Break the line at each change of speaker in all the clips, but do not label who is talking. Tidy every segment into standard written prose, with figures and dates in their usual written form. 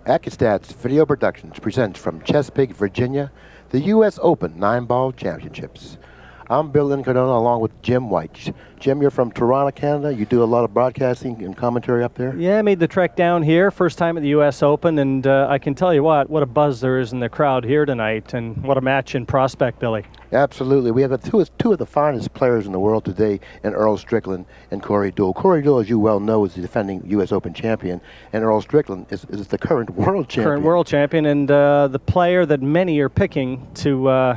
Accu-Stats Video Productions presents from Chesapeake, Virginia, the U.S. Open 9-Ball Championships. I'm Bill Incardona along with Jim Wych. Jim, you're from Toronto, Canada. You do a lot of broadcasting and commentary up there?
Yeah, I made the trek down here, first time at the U.S. Open, and I can tell you what a buzz there is in the crowd here tonight, and what a match in prospect, Billy.
Absolutely. We have two of the finest players in the world today in Earl Strickland and Corey Deuel. Corey Deuel, as you well know, is the defending U.S. Open champion, and Earl Strickland is the current world champion.
Current world champion, and the player that many are picking to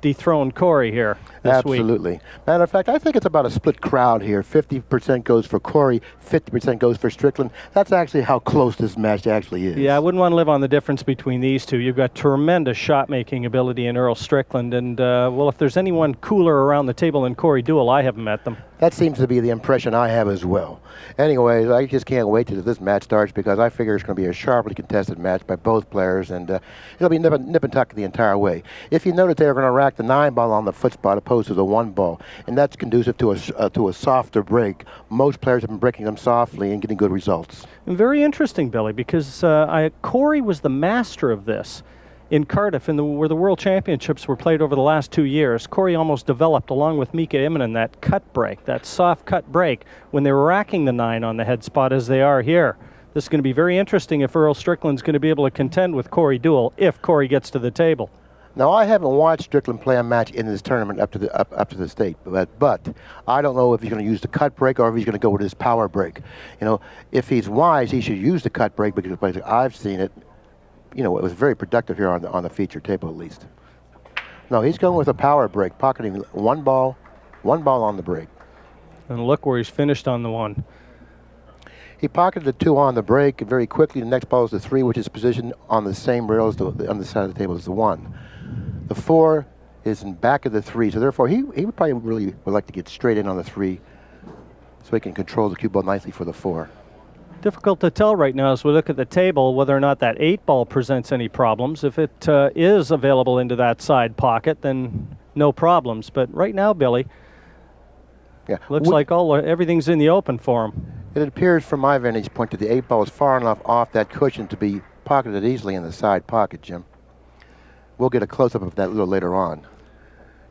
dethrone Corey here this week.
Absolutely. Matter of fact, I think it's about a split crowd here. 50% goes for Corey, 50% goes for Strickland. That's actually how close this match actually is.
Yeah, I wouldn't want to live on the difference between these two. You've got tremendous shot-making ability in Earl Strickland, and, well, if there's anyone cooler around the table than Corey Deuel, I haven't met them.
That seems to be the impression I have as well. Anyways, I just can't wait till this match starts because I figure it's going to be a sharply contested match by both players, and it'll be nip and tuck the entire way. If you notice, they're going to rack the 9-ball on the foot spot opposed to the 1-ball, and that's conducive to a softer break. Most players have been breaking them softly and getting good results.
And very interesting, Billy, because Corey was the master of this in Cardiff, where the World Championships were played over the last 2 years. Corey almost developed, along with Mika Immonen, that cut break, that soft cut break, when they were racking the 9 on the head spot as they are here. This is going to be very interesting if Earl Strickland's going to be able to contend with Corey Deuel if Corey gets to the table.
Now, I haven't watched Strickland play a match in this tournament up to the state, but I don't know if he's going to use the cut break or if he's going to go with his power break. You know, if he's wise, he should use the cut break because I've seen it. You know, it was very productive here on the feature table at least. No, he's going with a power break, pocketing one ball on the break.
And look where he's finished on the 1.
He pocketed the 2 on the break, and very quickly the next ball is the 3, which is positioned on the same rail as on the side of the table as the 1. The 4 is in back of the 3, so therefore he would probably really would like to get straight in on the 3 so he can control the cue ball nicely for the 4.
Difficult to tell right now as we look at the table whether or not that 8-ball presents any problems. If it is available into that side pocket, then no problems. But right now, Billy,
yeah,
looks like everything's in the open for him.
It appears from my vantage point that the 8-ball is far enough off that cushion to be pocketed easily in the side pocket, Jim. We'll get a close-up of that a little later on.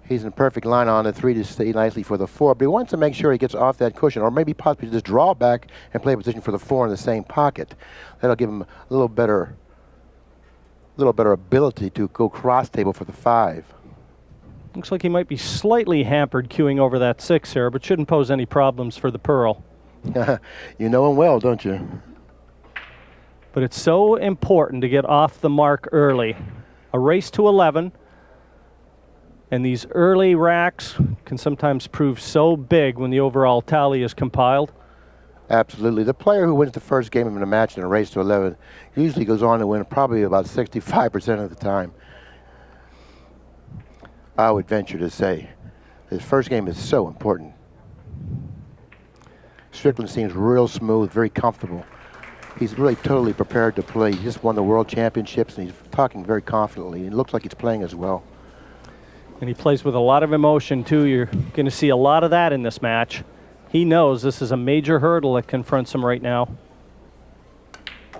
He's in a perfect line on the 3 to stay nicely for the 4, but he wants to make sure he gets off that cushion, or maybe possibly just draw back and play a position for the 4 in the same pocket. That'll give him a little better ability to go cross table for the 5.
Looks like he might be slightly hampered queuing over that 6 here, but shouldn't pose any problems for the Pearl.
You know him well, don't you?
But it's so important to get off the mark early. A race to 11. And these early racks can sometimes prove so big when the overall tally is compiled.
Absolutely. The player who wins the first game in a match in a race to 11 usually goes on to win probably about 65% of the time. I would venture to say his first game is so important. Strickland seems real smooth, very comfortable. He's really totally prepared to play. He just won the World Championships, and he's talking very confidently. It looks like he's playing as well.
And he plays with a lot of emotion, too. You're going to see a lot of that in this match. He knows this is a major hurdle that confronts him right now.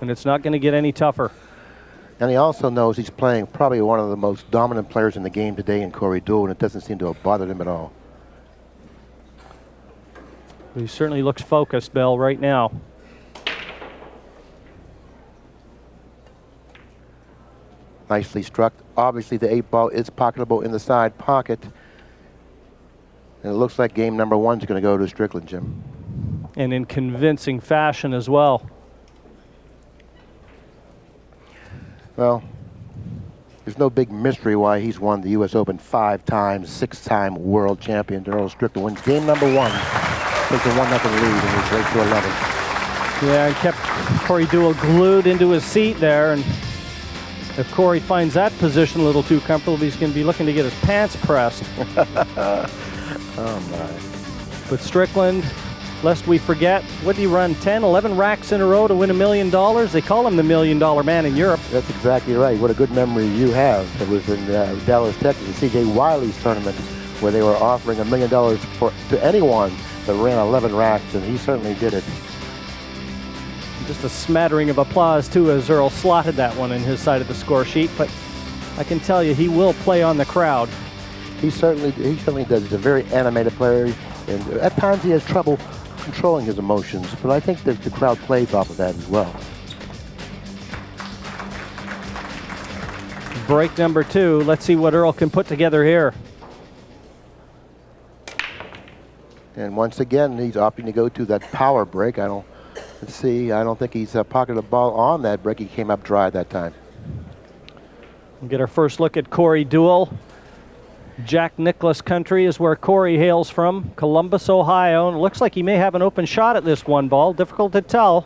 And it's not going to get any tougher.
And he also knows he's playing probably one of the most dominant players in the game today in Corey Deuel, and it doesn't seem to have bothered him at all.
He certainly looks focused, Bill, right now.
Nicely struck. Obviously, the 8-ball is pocketable in the side pocket. And it looks like game number 1 is going to go to Strickland, Jim.
And in convincing fashion as well.
Well, there's no big mystery why he's won the U.S. Open 5 times, 6-time world champion. Earl Strickland wins game number 1. Takes a 1-0 lead in his race to 11.
Yeah, and kept Corey Deuel glued into his seat there. And if Corey finds that position a little too comfortable, he's going to be looking to get his pants pressed.
Oh, my.
But Strickland, lest we forget, what did he run, 10, 11 racks in a row to win $1 million? They call him the $1 million man in Europe.
That's exactly right. What a good memory you have. It was in Dallas, Texas, in C.J. Wiley's tournament, where they were offering $1 million to anyone that ran 11 racks, and he certainly did it.
Just a smattering of applause, too, as Earl slotted that one in his side of the score sheet. But I can tell you, he will play on the crowd.
He certainly does. He's a very animated player, and at times he has trouble controlling his emotions, but I think that the crowd plays off of that as well.
Break number 2. Let's see what Earl can put together here.
And once again, he's opting to go to that power break. Let's see, I don't think he's pocketed a ball on that break. He came up dry that time.
We'll get our first look at Corey Deuel. Jack Nicklaus country is where Corey hails from, Columbus, Ohio. And it looks like he may have an open shot at this one ball. Difficult to tell.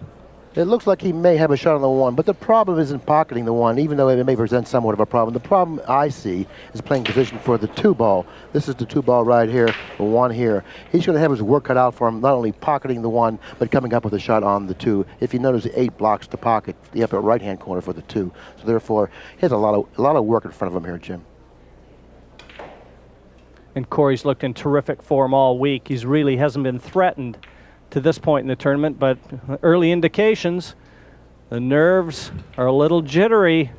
It looks like he may have a shot on the one, but the problem isn't pocketing the one, even though it may present somewhat of a problem. The problem I see is playing position for the 2 ball. This is the 2 ball right here, the 1 here. He's going to have his work cut out for him, not only pocketing the 1, but coming up with a shot on the 2. If you notice, the 8 blocks to pocket the upper right-hand corner for the 2. So therefore, he has a lot of work in front of him here, Jim.
And Corey's looked in terrific form all week. He's really hasn't been threatened to this point in the tournament, but early indications, the nerves are a little jittery.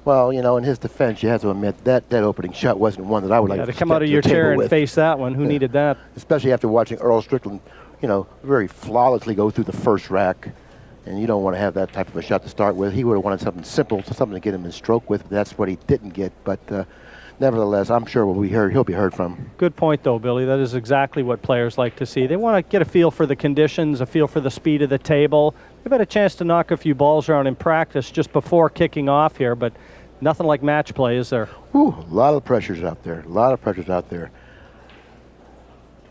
Well, you know, in his defense, you have to admit that opening shot wasn't one that I would like to
come out of your chair and face that one. Who needed that?
Especially after watching Earl Strickland, you know, very flawlessly go through the first rack. And you don't want to have that type of a shot to start with. He would have wanted something simple, something to get him in stroke with. But that's what he didn't get. But nevertheless, I'm sure he'll be heard from.
Good point, though, Billy. That is exactly what players like to see. They want to get a feel for the conditions, a feel for the speed of the table. They've had a chance to knock a few balls around in practice just before kicking off here, but nothing like match play, is there?
Ooh, a lot of pressures out there. A lot of pressures out there.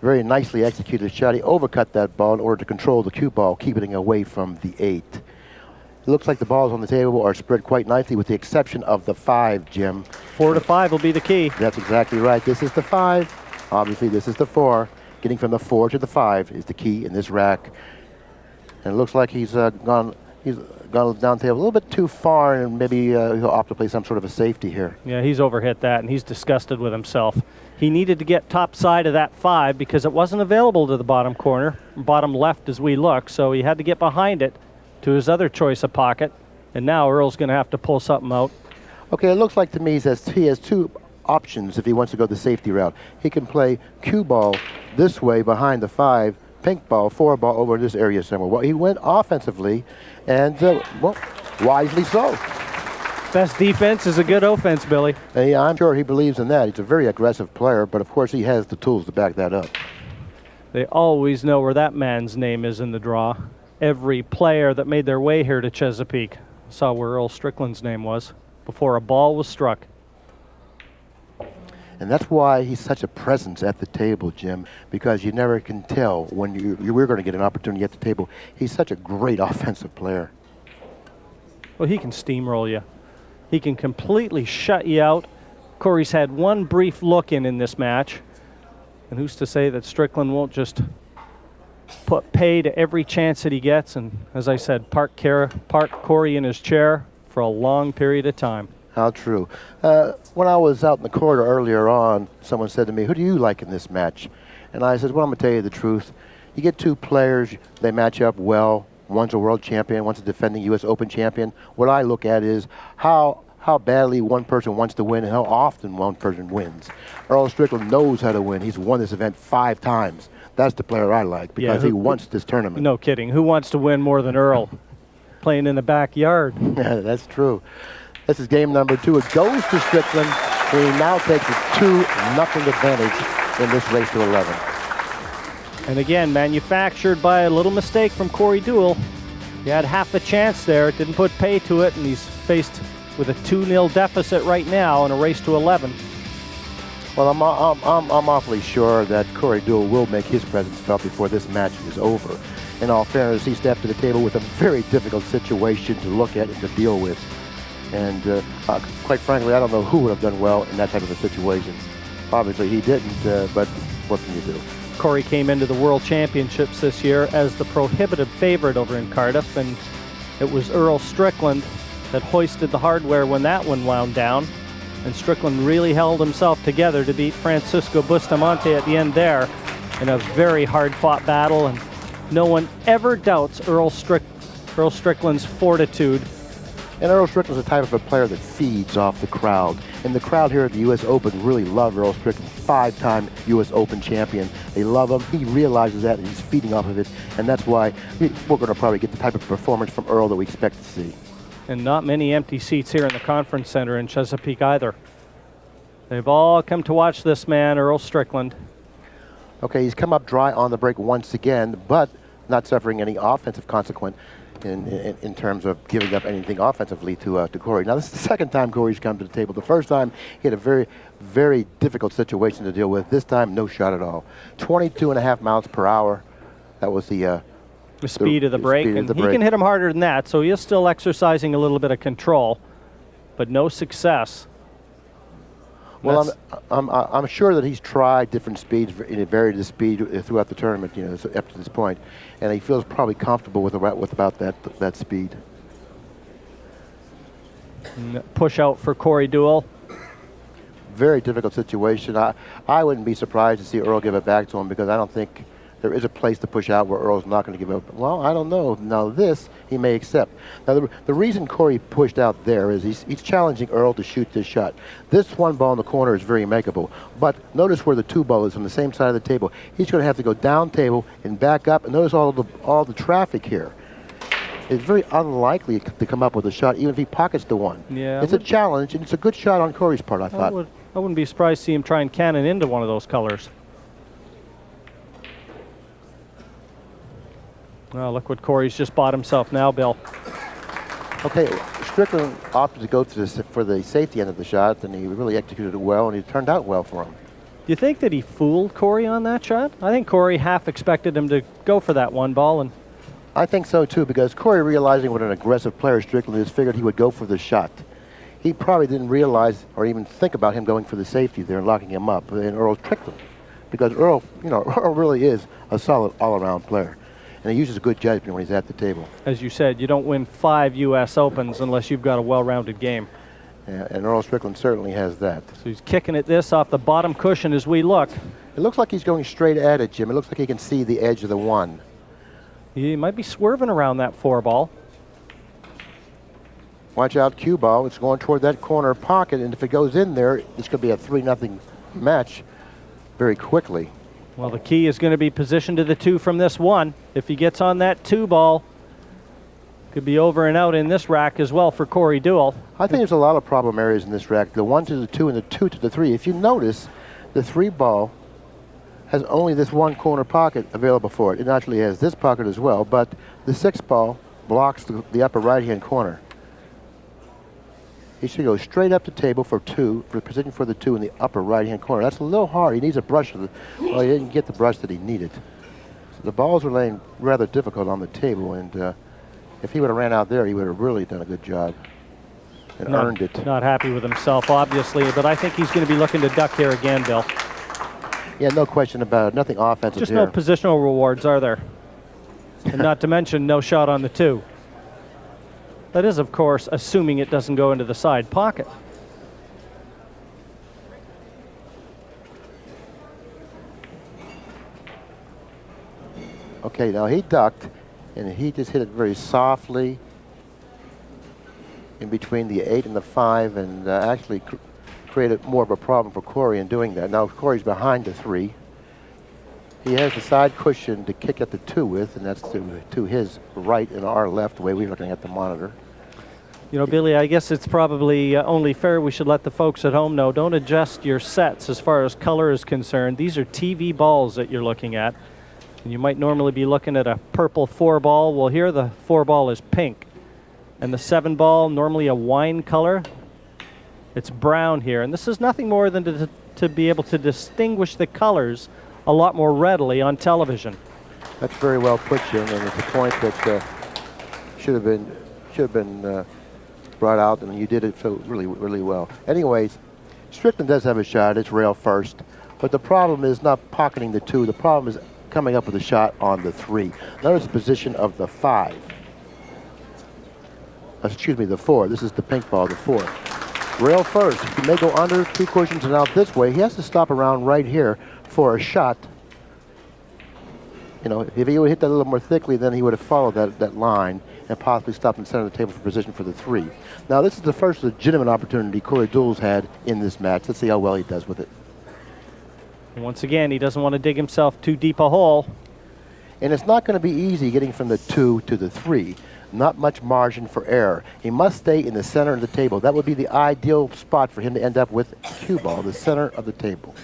Very nicely executed shot. He overcut that ball in order to control the cue ball, keeping it away from the 8. It looks like the balls on the table are spread quite nicely, with the exception of the 5, Jim.
4 to 5 will be the key.
That's exactly right. This is the 5. Obviously, this is the 4. Getting from the 4 to the 5 is the key in this rack. And it looks like he's gone down table a little bit too far, and maybe he'll opt to play some sort of a safety here.
Yeah, he's overhit that, and he's disgusted with himself. He needed to get top side of that 5 because it wasn't available to the bottom corner, bottom left as we look, so he had to get behind it to his other choice of pocket, and now Earl's going to have to pull something out.
Okay, it looks like to me he has 2 options if he wants to go the safety route. He can play cue ball this way behind the 5, pink ball, 4 ball over this area somewhere. Well, he went offensively, and well, wisely so.
Best defense is a good offense, Billy.
Yeah, I'm sure he believes in that. He's a very aggressive player, but of course he has the tools to back that up.
They always know where that man's name is in the draw. Every player that made their way here to Chesapeake saw where Earl Strickland's name was before a ball was struck.
And that's why he's such a presence at the table, Jim, because you never can tell when we're going to get an opportunity at the table. He's such a great offensive player.
Well, he can steamroll you. He can completely shut you out. Corey's had one brief look in this match. And who's to say that Strickland won't just put pay to every chance that he gets, and as I said, park Corey in his chair for a long period of time.
How true. When I was out in the corridor earlier on, someone said to me, "Who do you like in this match?" And I said, "Well, I'm going to tell you the truth. You get 2 players, they match up well. One's a world champion, one's a defending U.S. Open champion. What I look at is how badly one person wants to win and how often one person wins. Earl Strickland knows how to win. He's won this event 5 times. That's the player I like because he wants this tournament."
No kidding. Who wants to win more than Earl? Playing in the backyard.
Yeah, that's true. This is game number 2. It goes to Strickland. He now takes a 2-0 advantage in this race to 11.
And again, manufactured by a little mistake from Corey Deuel. He had half a chance there, didn't put pay to it, and he's faced with a 2-0 deficit right now in a race to 11.
Well, I'm awfully sure that Corey Deuel will make his presence felt before this match is over. in all fairness, he stepped to the table with a very difficult situation to look at and to deal with. And quite frankly, I don't know who would have done well in that type of a situation. Obviously, he didn't, but what can you do?
Corey came into the World Championships this year as the prohibitive favorite over in Cardiff, and it was Earl Strickland that hoisted the hardware when that one wound down. And Strickland really held himself together to beat Francisco Bustamante at the end there in a very hard-fought battle, and no one ever doubts Earl Strickland's fortitude.
And Earl Strickland's the type of a player that feeds off the crowd. And the crowd here at the U.S. Open really love Earl Strickland, 5-time U.S. Open champion. They love him. He realizes that, and he's feeding off of it. And that's why we're going to probably get the type of performance from Earl that we expect to see.
And not many empty seats here in the conference center in Chesapeake either. They've all come to watch this man, Earl Strickland.
Okay, he's come up dry on the break once again, but not suffering any offensive consequence in terms of giving up anything offensively to Corey. Now, this is the second time Corey's come to the table. The first time, he had a very, very difficult situation to deal with. This time, no shot at all. 22.5 miles per hour. That was the
speed of the break. And he can hit him harder than that, so he is still exercising a little bit of control, but no success.
Well, I'm sure that he's tried different speeds, varied the speed throughout the tournament, you know, up to this point, and he feels probably comfortable with about that speed.
Push out for Corey Deuel.
Very difficult situation. I wouldn't be surprised to see Earl give it back to him, because I don't think there is a place to push out where Earl's not going to give up. Well, I don't know. Now this he may accept. Now the reason Corey pushed out there is he's challenging Earl to shoot this shot. This one ball in the corner is very makeable, but notice where the two ball is on the same side of the table. He's going to have to go down table and back up, and notice all the traffic here. It's very unlikely to come up with a shot, even if he pockets the one.
Yeah,
it's a challenge, and it's a good shot on Corey's part, I thought.
I wouldn't be surprised to see him try and cannon into one of those colors. Oh, look what Corey's just bought himself now, Bill.
Okay, Strickland opted to go for the safety end of the shot, and he really executed it well, and it turned out well for him.
Do you think that he fooled Corey on that shot? I think Corey half expected him to go for that one ball, and
I think so too, because Corey, realizing what an aggressive player Strickland is, figured he would go for the shot. He probably didn't realize or even think about him going for the safety there and locking him up, and Earl tricked him, because Earl, you know, Earl really is a solid all-around player. And he uses good judgment when he's at the table.
As you said, you don't win 5 U.S. Opens unless you've got a well-rounded game.
Yeah, and Earl Strickland certainly has that.
So he's kicking at this off the bottom cushion as we look.
It looks like he's going straight at it, Jim. It looks like he can see the edge of the one.
He might be swerving around that 4 ball.
Watch out, cue ball. It's going toward that corner pocket, and if it goes in there, this could be a 3-0 match very quickly.
Well, the key is going to be positioned to the 2 from this 1. If he gets on that 2 ball, could be over and out in this rack as well for Corey Deuel.
I think there's a lot of problem areas in this rack. The 1 to the 2 and the 2 to the 3. If you notice, the 3 ball has only this one corner pocket available for it. It actually has this pocket as well, but the 6 ball blocks the upper right-hand corner. He should go straight up the table for 2, for the position for the 2 in the upper right-hand corner. That's a little hard. He needs a brush. Well, he didn't get the brush that he needed. So the balls are laying rather difficult on the table, and if he would have ran out there, he would have really done a good job and earned it.
Not happy with himself, obviously, but I think he's going to be looking to duck here again, Bill.
Yeah, no question about it. Nothing offensive
Just
here.
no positional rewards, are there? And not to mention no shot on the 2. That is, of course, assuming it doesn't go into the side pocket.
Okay, now he ducked, and he just hit it very softly in between the 8 and the 5, and actually created more of a problem for Corey in doing that. Now Corey's behind the 3. He has the side cushion to kick at the 2 with, and that's to his right and our left, the way we're looking at the monitor.
You know, Billy, I guess it's probably only fair we should let the folks at home know, don't adjust your sets as far as color is concerned. These are TV balls that you're looking at. And you might normally be looking at a purple 4 ball. Well, here the 4 ball is pink. And the 7 ball, normally a wine color, it's brown here. And this is nothing more than to be able to distinguish the colors a lot more readily on television.
That's very well put, Jim, and it's a point that should have been brought out, and you did it so really well. Anyways, Strickland does have a shot. It's rail first, but the problem is not pocketing the 2. The problem is coming up with a shot on the 3. Notice the position of the 5. Excuse me, the 4. This is the pink ball, the 4. Rail first. He may go under 2 cushions and out this way. He has to stop around right here for a shot. You know, if he would hit that a little more thickly, then he would have followed that line and possibly stopped in the center of the table for position for the 3. Now, this is the first legitimate opportunity Corey Deuel's had in this match. Let's see how well he does with it.
Once again, he doesn't want to dig himself too deep a hole.
And it's not going to be easy getting from the 2 to the 3. Not much margin for error. He must stay in the center of the table. That would be the ideal spot for him to end up with cue ball, the center of the table.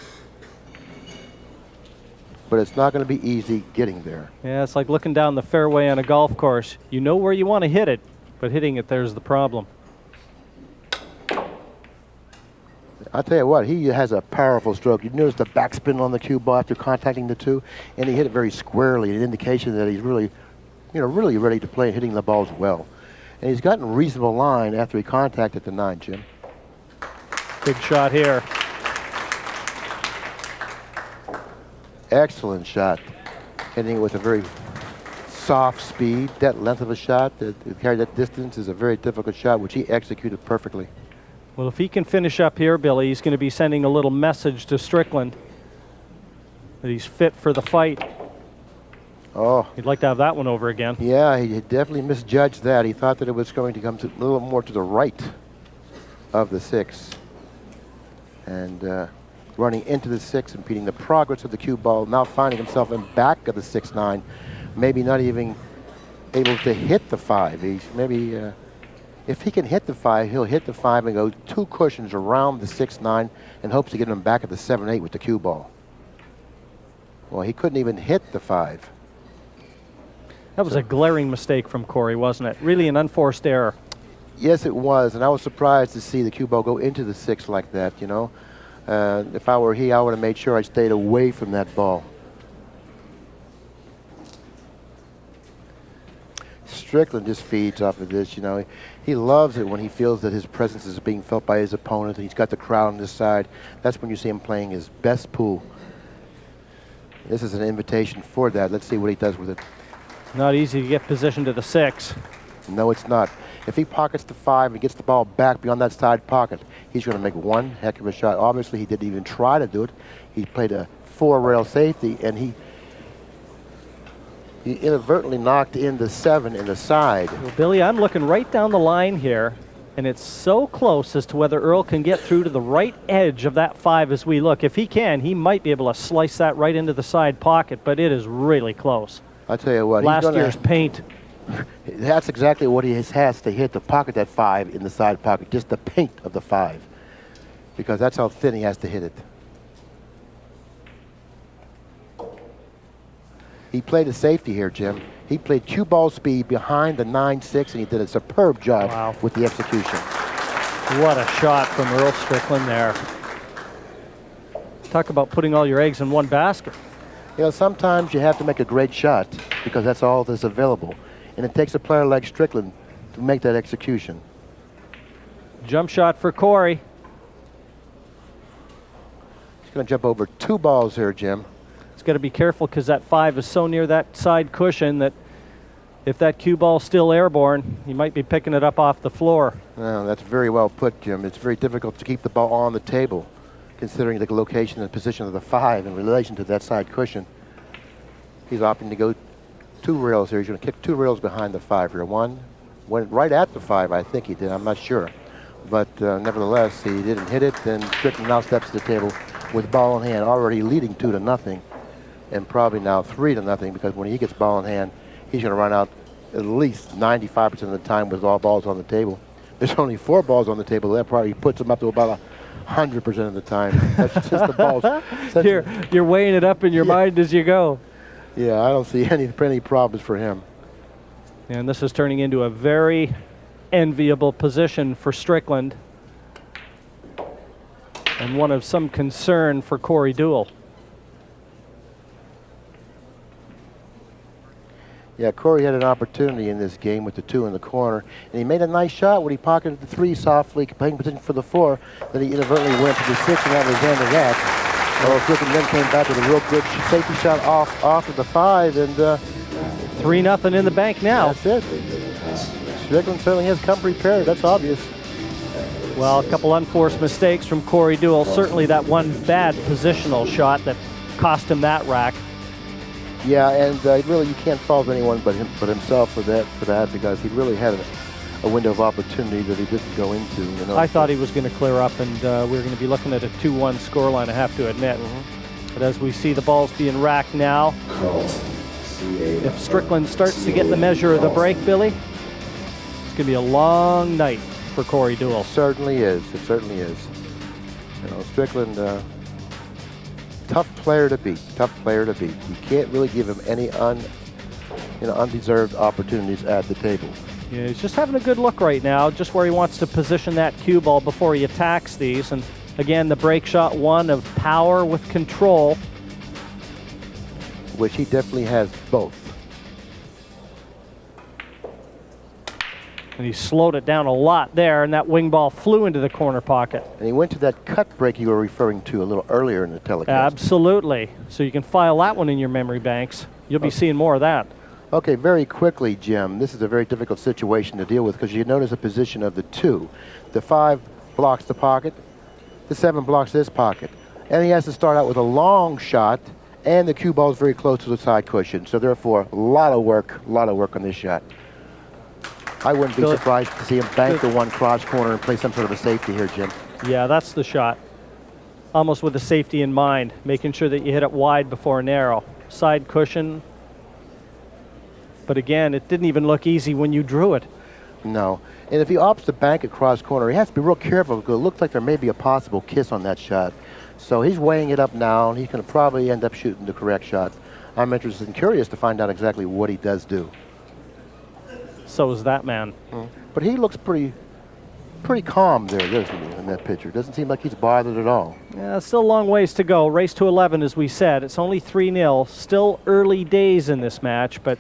But it's not going to be easy getting there.
Yeah, it's like looking down the fairway on a golf course. You know where you want to hit it, but hitting it there's the problem.
I'll tell you what, he has a powerful stroke. You notice the backspin on the cue ball after contacting the 2, and he hit it very squarely, an indication that he's really, really ready to play and hitting the balls well. And he's gotten reasonable line after he contacted the 9, Jim.
Big shot here.
Excellent shot. Hitting it with a very soft speed. That length of a shot, to carry that distance, is a very difficult shot, which he executed perfectly.
Well, if he can finish up here, Billy, he's going to be sending a little message to Strickland that he's fit for the fight.
Oh.
He'd like to have that one over again.
Yeah, he definitely misjudged that. He thought that it was going to come a little more to the right of the 6. And running into the 6, impeding the progress of the cue ball, now finding himself in back of the 6-9, maybe not even able to hit the 5. He's maybe, if he can hit the 5, he'll hit the 5 and go 2 cushions around the 6-9 and hopes to get him back at the 7-8 with the cue ball. Well, he couldn't even hit the 5.
That was a glaring mistake from Corey, wasn't it? Really an unforced error.
Yes, it was, and I was surprised to see the cue ball go into the 6 like that, you know. If I were he, I would have made sure I stayed away from that ball. Strickland just feeds off of this, you know. He loves it when he feels that his presence is being felt by his opponent and he's got the crowd on his side. That's when you see him playing his best pool. This is an invitation for that. Let's see what he does with it.
Not easy to get position to the 6.
No, it's not. If he pockets the 5 and gets the ball back beyond that side pocket, he's going to make one heck of a shot. Obviously, he didn't even try to do it. He played a 4-rail safety, and he inadvertently knocked in the 7 in the side.
Well, Billy, I'm looking right down the line here, and it's so close as to whether Earl can get through to the right edge of that 5 as we look. If he can, he might be able to slice that right into the side pocket, but it is really close.
I'll tell you what.
Last year's paint.
That's exactly what he has to hit, to pocket that 5 in the side pocket, just the paint of the 5, because that's how thin he has to hit it. He played a safety here, Jim. He played cue ball speed behind the 9-6, and he did a superb job with the execution.
What a shot from Earl Strickland there. Talk about putting all your eggs in one basket.
You know, sometimes you have to make a great shot because that's all that's available. And it takes a player like Strickland to make that execution.
Jump shot for Corey.
He's going to jump over 2 balls here, Jim.
He's got to be careful because that 5 is so near that side cushion that if that cue ball's still airborne, he might be picking it up off the floor.
No, that's very well put, Jim. It's very difficult to keep the ball on the table, considering the location and position of the 5 in relation to that side cushion. He's opting to go 2 rails here. He's going to kick 2 rails behind the 5 here. One went right at the 5, I think he did. I'm not sure. But nevertheless, he didn't hit it. Then Strickland now steps to the table with ball in hand, already leading 2-0, and probably now 3-0, because when he gets ball in hand, he's going to run out at least 95% of the time with all balls on the table. There's only 4 balls on the table. That probably puts him up to about 100% of the time. That's just the balls.
You're weighing it up in your mind as you go.
Yeah, I don't see any problems for him.
And this is turning into a very enviable position for Strickland, and one of some concern for Corey Deuel.
Yeah, Corey had an opportunity in this game with the 2 in the corner, and he made a nice shot when he pocketed the 3 softly, playing position for the 4. Then he inadvertently went to the 6, and that was the end of that. Earl Strickland then came back with a real good safety shot off of the 5, and
3-0 in the bank now.
That's it. Strickland certainly has come prepared. That's obvious.
Well, a couple unforced mistakes from Corey Deuel. Certainly that one bad positional shot that cost him that rack.
Yeah, and really you can't fault anyone but himself for that because he really had a window of opportunity that he didn't go into. You know,
I thought he was going to clear up, and we were going to be looking at a 2-1 scoreline, I have to admit. But as we see the balls being racked now, if Strickland starts to get the measure of the break, Billy, it's going to be a long night for Corey Deuel.
It certainly is. It certainly is. You know, Strickland, tough player to beat. Tough player to beat. You can't really give him any undeserved opportunities at the table.
Yeah, he's just having a good look right now, just where he wants to position that cue ball before he attacks these. And again, the break shot, one of power with control,
which he definitely has both.
And he slowed it down a lot there, and that wing ball flew into the corner pocket.
And he went to that cut break you were referring to a little earlier in the telecast.
Absolutely. So you can file that one in your memory banks. You'll be seeing more of that.
Okay, very quickly, Jim. This is a very difficult situation to deal with because you notice the position of the 2. The 5 blocks the pocket. The 7 blocks this pocket. And he has to start out with a long shot, and the cue ball is very close to the side cushion. So therefore, a lot of work on this shot. I wouldn't be surprised to see him bank the 1 cross corner and play some sort of a safety here, Jim.
Yeah, that's the shot. Almost with the safety in mind, making sure that you hit it wide before narrow. Side cushion. But again, it didn't even look easy when you drew it.
No. And if he opts to bank a cross corner, he has to be real careful because it looks like there may be a possible kiss on that shot. So he's weighing it up now, and he's going to probably end up shooting the correct shot. I'm interested and curious to find out exactly what he does do.
So is that man.
But he looks pretty calm there, doesn't he, in that picture? Doesn't seem like he's bothered at all.
Yeah, still a long ways to go. Race to 11, as we said. It's only 3-0. Still early days in this match, but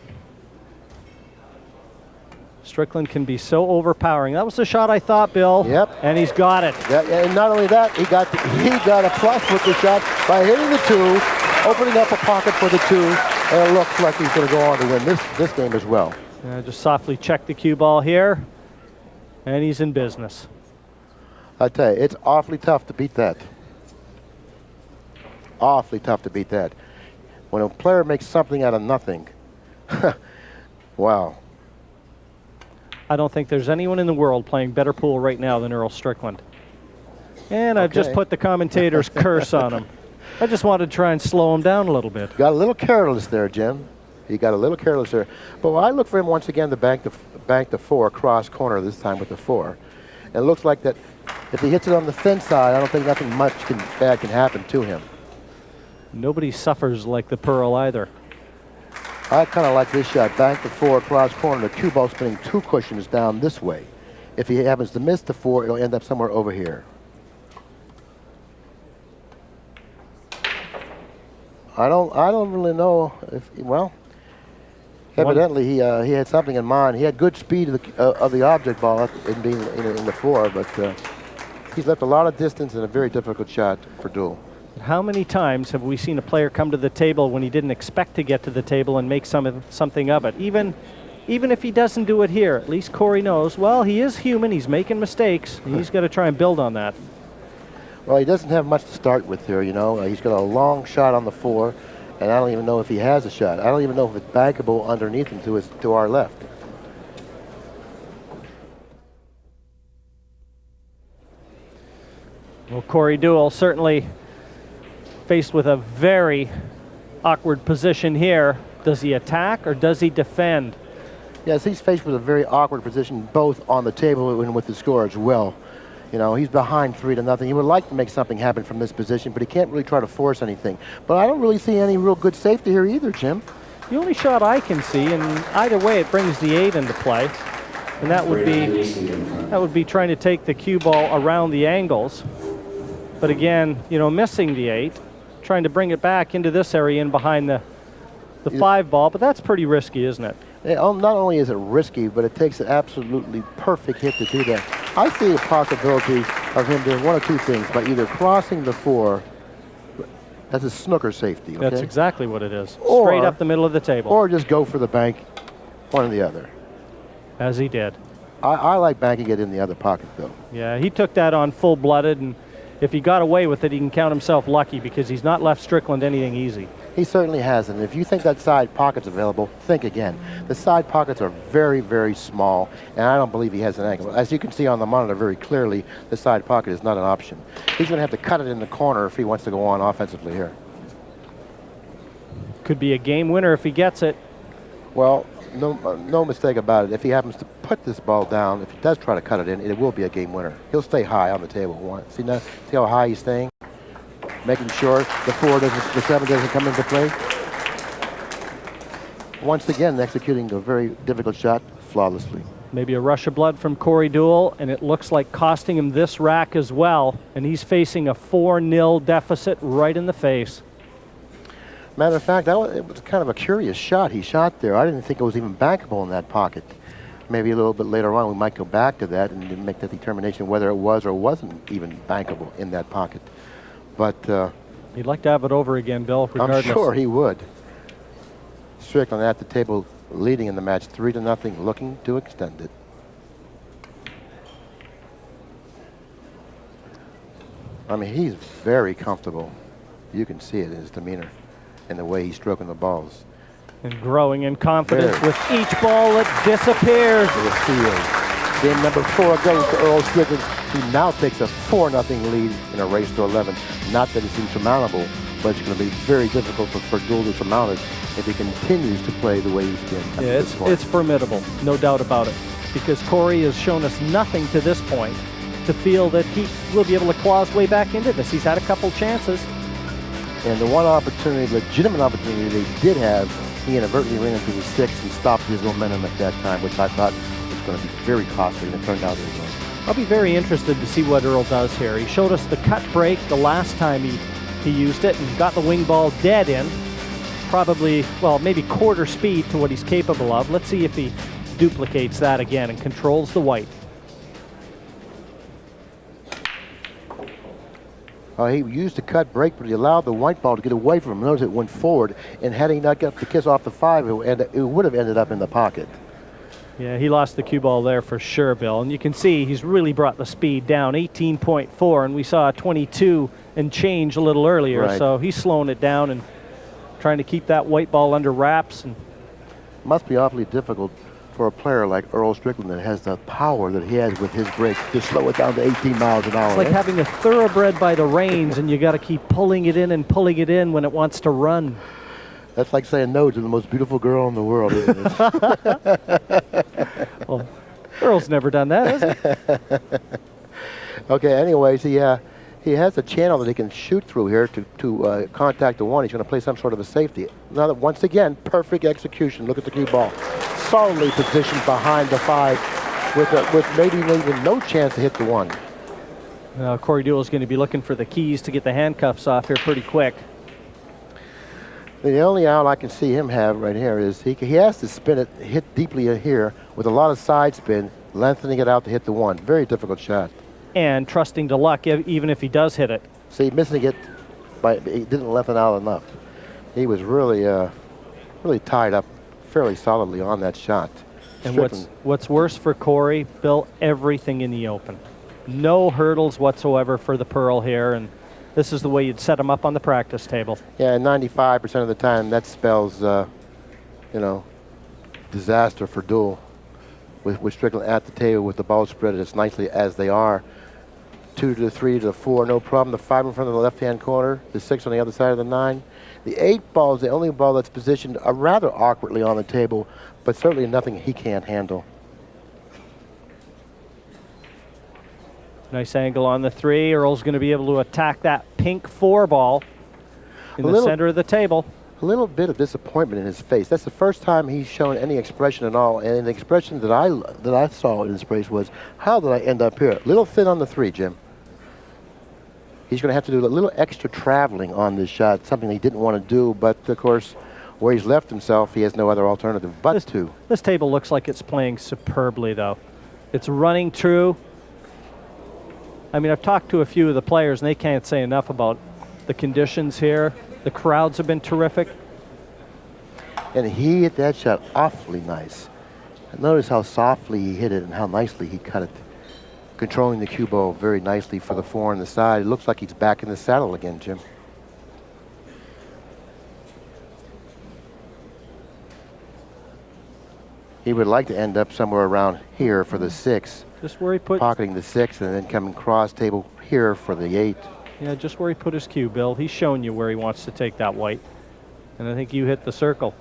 Strickland can be so overpowering. That was the shot I thought, Bill.
Yep.
And he's got it.
Yeah, and not only that, he got a plus with the shot by hitting the 2, opening up a pocket for the 2, and it looks like he's going to go on to win this game as well.
Just softly check the cue ball here, and he's in business.
I tell you, it's awfully tough to beat that. Awfully tough to beat that. When a player makes something out of nothing, wow.
I don't think there's anyone in the world playing better pool right now than Earl Strickland. And I've just put the commentator's curse on him. I just wanted to try and slow him down a little bit.
Got a little careless there, Jim. He got a little careless there. But I look for him once again to bank the 4 cross corner, this time with the 4. And it looks like that if he hits it on the thin side, I don't think nothing much bad can happen to him.
Nobody suffers like the Pearl either.
I kind of like this shot. Bank the 4 cross corner, the cue ball spinning 2 cushions down this way. If he happens to miss the 4, it'll end up somewhere over here. I don't really know if, well, evidently he had something in mind. He had good speed of the object ball in being in the 4, but he's left a lot of distance and a very difficult shot for Deuel.
How many times have we seen a player come to the table when he didn't expect to get to the table and make something of it? Even if he doesn't do it here, at least Corey knows, well, he is human, he's making mistakes, and he's got to try and build on that.
Well, he doesn't have much to start with here, you know. He's got a long shot on the 4, and I don't even know if he has a shot. I don't even know if it's bankable underneath him to our left.
Well, Corey Deuel certainly faced with a very awkward position here. Does he attack or does he defend?
Yes, he's faced with a very awkward position, both on the table and with the score as well. You know, he's behind 3-0. He would like to make something happen from this position, but he can't really try to force anything. But I don't really see any real good safety here either, Jim.
The only shot I can see, and either way it brings the 8 into play, and that would be trying to take the cue ball around the angles. But again, you know, missing the 8, trying to bring it back into this area and behind the 5 ball, but that's pretty risky, isn't it?
Not only is it risky, but it takes an absolutely perfect hit to do that. I see a possibility of him doing one of two things, by either crossing the 4, that's a snooker safety, okay?
That's exactly what it is.
Or,
straight up the middle of the table.
Or just go for the bank, one or the other.
As he did.
I like banking it in the other pocket, though.
Yeah, he took that on full-blooded, and if he got away with it, he can count himself lucky because he's not left Strickland anything easy.
He certainly hasn't. If you think that side pocket's available, think again. The side pockets are very, very small, and I don't believe he has an angle. As you can see on the monitor very clearly, the side pocket is not an option. He's going to have to cut it in the corner if he wants to go on offensively here.
Could be a game winner if he gets it.
Well, no mistake about it. If he happens to put this ball down, if he does try to cut it in, it will be a game winner. He'll stay high on the table. See how high he's staying? Making sure the 7 doesn't come into play. Once again, executing a very difficult shot flawlessly.
Maybe a rush of blood from Corey Deuel, and it looks like costing him this rack as well. And he's facing a 4-0 deficit right in the face.
Matter of fact, it was kind of a curious shot he shot there. I didn't think it was even bankable in that pocket. Maybe a little bit later on we might go back to that and make that determination whether it was or wasn't even bankable in that pocket. But
he'd like to have it over again, Bill, regardless.
I'm sure he would. Strickland at the table, leading in the match 3-0, looking to extend it. I mean, he's very comfortable. You can see it in his demeanor and the way he's stroking the balls.
And growing in confidence with each ball that disappears.
To the field. Game number 4 goes to Earl Strickland, who now takes a 4-0 lead in a race to 11. Not that it's insurmountable, but it's going to be very difficult for Deuel to surmount it if he continues to play the way he's been.
Yeah, it's formidable, no doubt about it. Because Corey has shown us nothing to this point to feel that he will be able to claw his way back into this. He's had a couple chances.
And the one opportunity, legitimate opportunity they did have, he inadvertently ran into the 6 and stopped his momentum at that time, which I thought was going to be very costly, and it turned out it was.
I'll be very interested to see what Earl does here. He showed us the cut break the last time he used it and got the wing ball dead in. Probably, well, maybe quarter speed to what he's capable of. Let's see if he duplicates that again and controls the white.
He used the cut break, but he allowed the white ball to get away from him. Notice it went forward, and had he not got the kiss off the 5, it would have ended up in the pocket.
Yeah, he lost the cue ball there for sure, Bill. And you can see he's really brought the speed down, 18.4, and we saw 22 and change a little earlier.
Right.
So he's slowing it down and trying to keep that white ball under wraps. And
must be awfully difficult for a player like Earl Strickland that has the power that he has with his break to slow it down to 18 miles an hour.
It's like having a thoroughbred by the reins, and you got to keep pulling it in and pulling it in when it wants to run.
That's like saying no to the most beautiful girl in the world, isn't it?
Well, Earl's never done that, has he?
Okay, anyways, he has a channel that he can shoot through here to contact the 1. He's going to play some sort of a safety. Now, once again, perfect execution. Look at the cue ball. Solidly positioned behind the 5 with maybe even no chance to hit the 1.
Corey Deuel is going to be looking for the keys to get the handcuffs off here pretty quick.
The only out I can see him have right here is he has to spin it, hit deeply in here with a lot of side spin, lengthening it out to hit the 1. Very difficult shot.
And trusting to luck even if he does hit it.
See, missing it, he didn't lengthen out enough. He was really, really tied up fairly solidly on that shot.
And what's worse for Corey, Bill, everything in the open. No hurdles whatsoever for the Pearl here, and this is the way you'd set him up on the practice table.
Yeah, 95% of the time that spells, disaster for Deuel. With Strickland at the table with the ball spread as nicely as they are. 2 to the 3 to the 4, no problem. The 5 in front of the left-hand corner, the 6 on the other side of the 9. The 8 ball is the only ball that's positioned rather awkwardly on the table, but certainly nothing he can't handle.
Nice angle on the 3. Earl's going to be able to attack that pink 4 ball in the center of the table.
A little bit of disappointment in his face. That's the first time he's shown any expression at all, and the expression that I saw in his face was, how did I end up here? A little thin on the 3, Jim. He's going to have to do a little extra traveling on this shot, something he didn't want to do, but of course, where he's left himself, he has no other alternative but to.
This table looks like it's playing superbly, though. It's running true. I mean, I've talked to a few of the players, and they can't say enough about the conditions here. The crowds have been terrific.
And he hit that shot awfully nice. Notice how softly he hit it and how nicely he cut it. Controlling the cue ball very nicely for the 4 on the side. It looks like he's back in the saddle again, Jim. He would like to end up somewhere around here for the 6.
Just where he put...
Pocketing the 6 and then coming cross table here for the 8.
Yeah, just where he put his cue, Bill. He's shown you where he wants to take that white. And I think you hit the circle.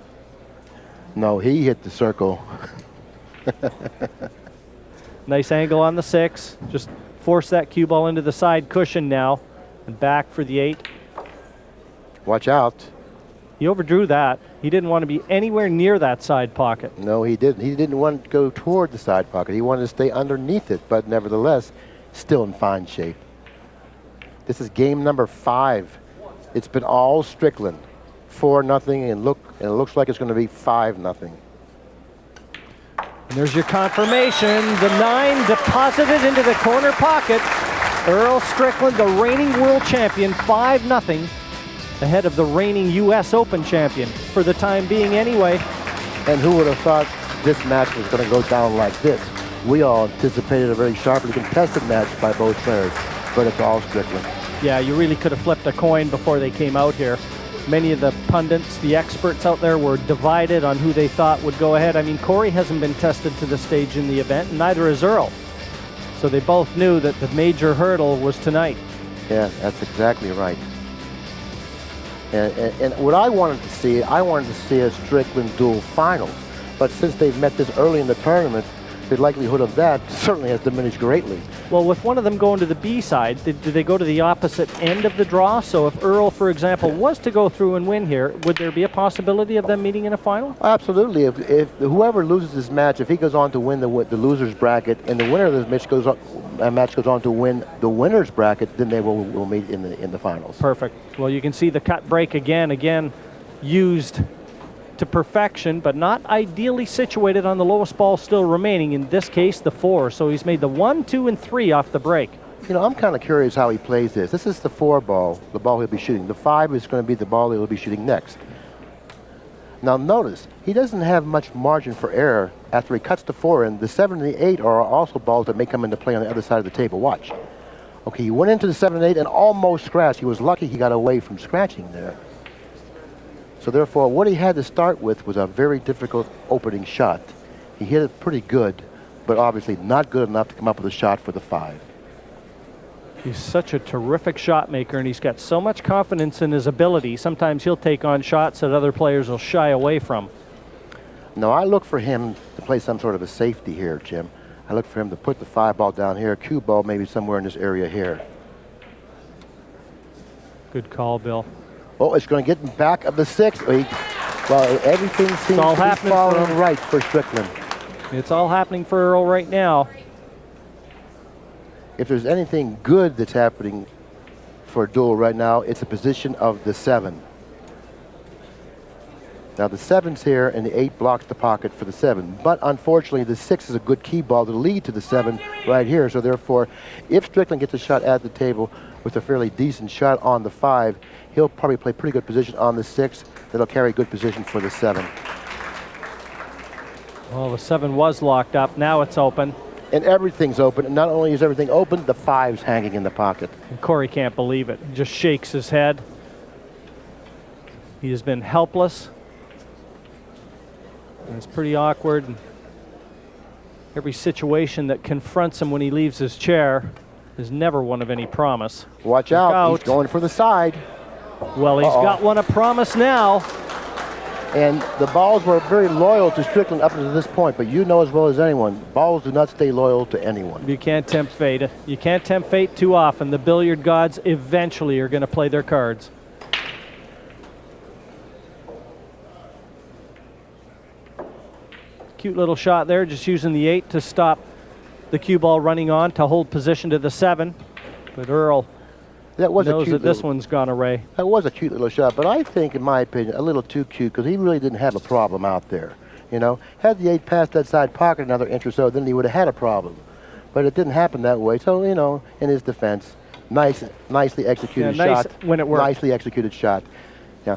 No, he hit the circle.
Nice angle on the 6. Just force that cue ball into the side cushion now. And back for the 8.
Watch out.
He overdrew that. He didn't want to be anywhere near that side pocket.
No, he didn't. He didn't want to go toward the side pocket. He wanted to stay underneath it, but nevertheless, still in fine shape. This is game number 5. It's been all Strickland. 4-0, and it looks like it's going to be 5-0.
And there's your confirmation. The 9 deposited into the corner pocket. Earl Strickland, the reigning world champion, 5-0, ahead of the reigning U.S. Open champion, for the time being anyway.
And who would have thought this match was going to go down like this? We all anticipated a very sharply contested match by both players, but it's all Strickland.
Yeah, you really could have flipped a coin before they came out here. Many of the pundits, the experts out there, were divided on who they thought would go ahead. I mean, Corey hasn't been tested to the stage in the event, and neither has Earl. So they both knew that the major hurdle was tonight.
Yeah, that's exactly right. And what I wanted to see a Strickland Deuel finals. But since they've met this early in the tournament, the likelihood of that certainly has diminished greatly.
Well, with one of them going to the B side, did they go to the opposite end of the draw? So if Earl, for example, was to go through and win here, would there be a possibility of them meeting in a final?
Absolutely. If whoever loses this match, if he goes on to win the losers bracket, and the winner of this match goes on to win the winners bracket, then they will meet in the finals.
Perfect. Well, you can see the cut break again used to perfection, but not ideally situated on the lowest ball still remaining, in this case the 4. So he's made the 1, 2, and 3 off the break.
You know, I'm kind of curious how he plays this. This is the 4 ball, the ball he'll be shooting. The 5 is going to be the ball he'll be shooting next. Now notice, he doesn't have much margin for error after he cuts the 4 in. The 7 and the 8 are also balls that may come into play on the other side of the table. Watch. Okay, he went into the 7 and 8 and almost scratched. He was lucky he got away from scratching there. So therefore, what he had to start with was a very difficult opening shot. He hit it pretty good, but obviously not good enough to come up with a shot for the 5.
He's such a terrific shot maker, and he's got so much confidence in his ability. Sometimes he'll take on shots that other players will shy away from.
Now, I look for him to play some sort of a safety here, Jim. I look for him to put the 5 ball down here, cue ball maybe somewhere in this area here.
Good call, Bill.
Oh, it's going to get him back of the 6. Well, everything seems to be falling right for Strickland.
It's all happening for Earl right now.
If there's anything good that's happening for Deuel right now, it's the position of the 7. Now the 7's here and the 8 blocks the pocket for the 7. But unfortunately the 6 is a good key ball to lead to the 7 right here. So therefore, if Strickland gets a shot at the table with a fairly decent shot on the 5, he'll probably play pretty good position on the 6. That'll carry good position for the 7.
Well, the 7 was locked up. Now it's open.
And everything's open. And not only is everything open, the 5's hanging in the pocket.
And Corey can't believe it. He just shakes his head. He has been helpless. And it's pretty awkward. And every situation that confronts him when he leaves his chair is never one of any promise.
Watch out. He's going for the side.
Well, he's got one of promise now.
And the balls were very loyal to Strickland up to this point, but you know as well as anyone, balls do not stay loyal to anyone.
You can't tempt fate. You can't tempt fate too often. The billiard gods eventually are going to play their cards. Cute little shot there, just using the 8 to stop the cue ball running on to hold position to the 7. But Earl
That was
knows
a cute
that this
little,
one's gone away.
That was a cute little shot, but I think, in my opinion, a little too cute because he really didn't have a problem out there. You know, had the 8 passed that side pocket another inch or so, then he would have had a problem. But it didn't happen that way. So, you know, in his defense, nicely executed
nice
shot.
when it worked.
Nicely executed shot. Yeah.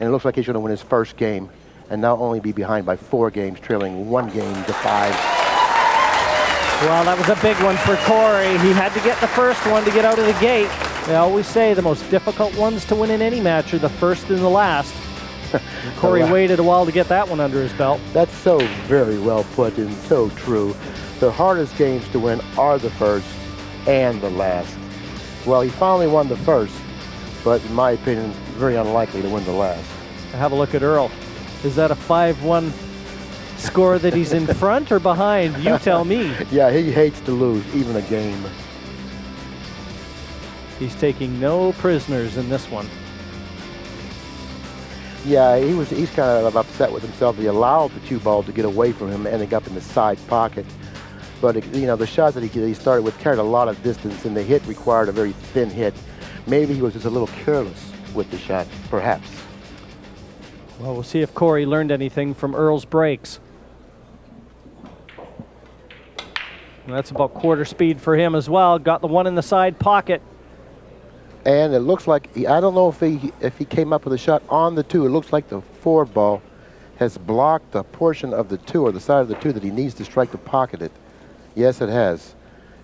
And it looks like he's going to win his first game and now only be behind by 4 games, trailing 1 game to 5.
Well, that was a big one for Corey. He had to get the first one to get out of the gate. They always say the most difficult ones to win in any match are the first and the last. Corey waited a while to get that one under his belt.
That's so very well put and so true. The hardest games to win are the first and the last. Well, he finally won the first, but in my opinion, very unlikely to win the last.
Have a look at Earl. Is that a 5-1 score that he's in front or behind? You tell me.
Yeah, he hates to lose, even a game.
He's taking no prisoners in this one.
Yeah, he's kind of upset with himself. He allowed the cue ball to get away from him, ending up in the side pocket. But you know, the shot that he started with carried a lot of distance, and the hit required a very thin hit. Maybe he was just a little careless with the shot, perhaps.
Well, we'll see if Corey learned anything from Earl's breaks. And that's about quarter speed for him as well. Got the one in the side pocket.
And it looks like, I don't know if he came up with a shot on the 2. It looks like the 4 ball has blocked a portion of the 2, or the side of the 2 that he needs to strike to pocket it. Yes, it has.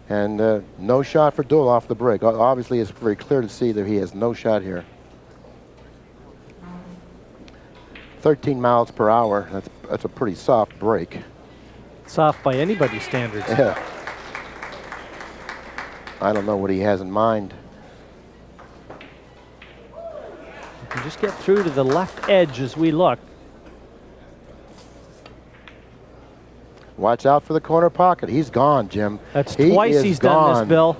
And no shot for Deuel off the break. Obviously, it's very clear to see that he has no shot here. 13 miles per hour. That's a pretty soft break.
Soft by anybody's standards.
Yeah. I don't know what he has in mind.
And just get through to the left edge as we look.
Watch out for the corner pocket. He's gone, Jim.
That's twice he's done this, Bill.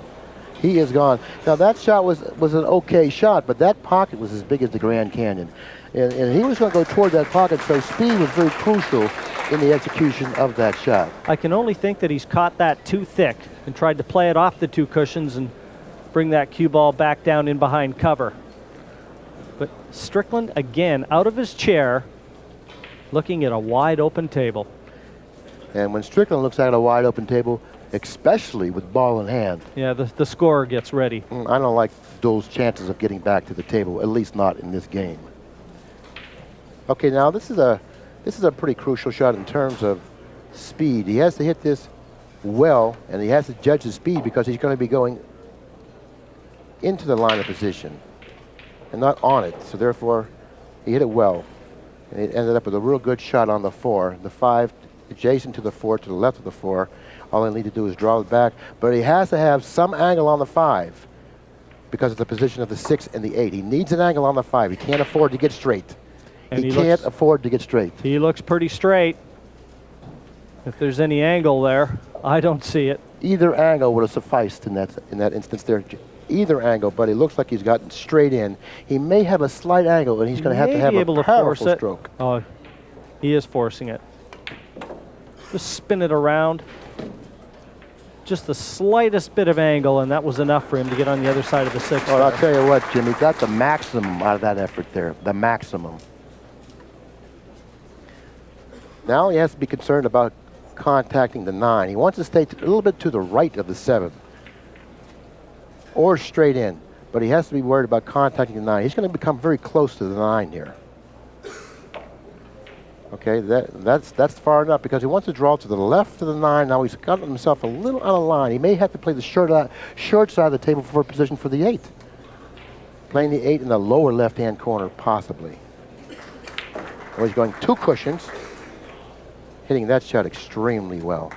He is gone. Now, that shot was an okay shot, but that pocket was as big as the Grand Canyon. And he was going to go toward that pocket, so speed was very crucial in the execution of that shot.
I can only think that he's caught that too thick and tried to play it off the 2 cushions and bring that cue ball back down in behind cover. But Strickland, again, out of his chair, looking at a wide open table.
And when Strickland looks at a wide open table, especially with ball in hand.
Yeah, the scorer gets ready.
I don't like Deuel's chances of getting back to the table, at least not in this game. Okay, now this is a pretty crucial shot in terms of speed. He has to hit this well, and he has to judge the speed because he's going to be going into the line of position and not on it. So therefore, he hit it well. And it ended up with a real good shot on the 4. The 5 adjacent to the 4, to the left of the 4. All he needs to do is draw it back. But he has to have some angle on the 5 because of the position of the 6 and the 8. He needs an angle on the 5. He can't afford to get straight.
And
he can't afford to get straight.
He looks pretty straight. If there's any angle there, I don't see it.
Either angle would have sufficed in that instance there. Either angle, but it looks like he's gotten straight in. He may have a slight angle, and he's going to have a powerful stroke.
Oh, he is forcing it. Just spin it around. Just the slightest bit of angle, and that was enough for him to get on the other side of the 6.
Well, I'll tell you what, Jim, he got the maximum out of that effort there, the maximum. Now he has to be concerned about contacting the 9. He wants to stay a little bit to the right of the 7 or straight in, but he has to be worried about contacting the 9. He's going to become very close to the 9 here. Okay, that's far enough because he wants to draw to the left of the 9. Now he's gotten himself a little out of line. He may have to play the short side of the table for a position for the 8. Playing the 8 in the lower left-hand corner, possibly. Or he's going 2 cushions, hitting that shot extremely well.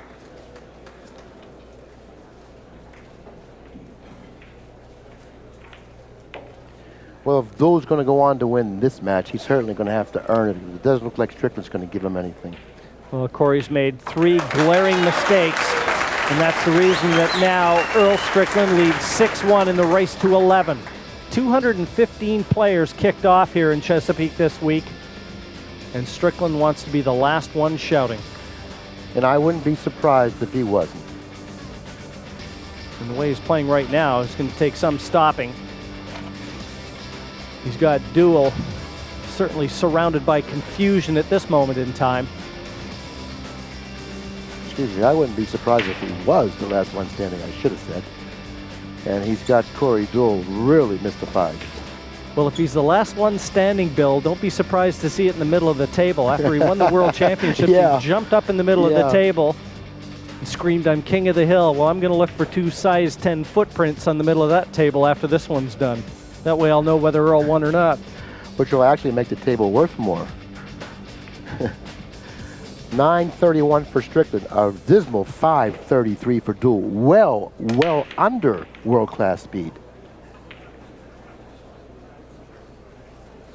Well, if Deuel's going to go on to win this match, he's certainly going to have to earn it. It doesn't look like Strickland's going to give him anything.
Well, Corey's made 3 glaring mistakes, and that's the reason that now Earl Strickland leads 6-1 in the race to 11. 215 players kicked off here in Chesapeake this week, and Strickland wants to be the last one shouting.
And I wouldn't be surprised if he wasn't.
And the way he's playing right now, it's going to take some stopping. He's got Deuel certainly surrounded by confusion at this moment in time.
Excuse me, I wouldn't be surprised if he was the last one standing, I should have said. And he's got Corey Deuel really mystified.
Well, if he's the last one standing, Bill, don't be surprised to see it in the middle of the table. After he won the World Championship,
Yeah.
he jumped up in the middle of the table and screamed, "I'm king of the hill." Well, I'm going to look for 2 size 10 footprints on the middle of that table after this one's done. That way I'll know whether Earl won or not.
Which will actually make the table worth more. 931 for Strickland, a dismal 533 for Deuel. Well under world-class speed.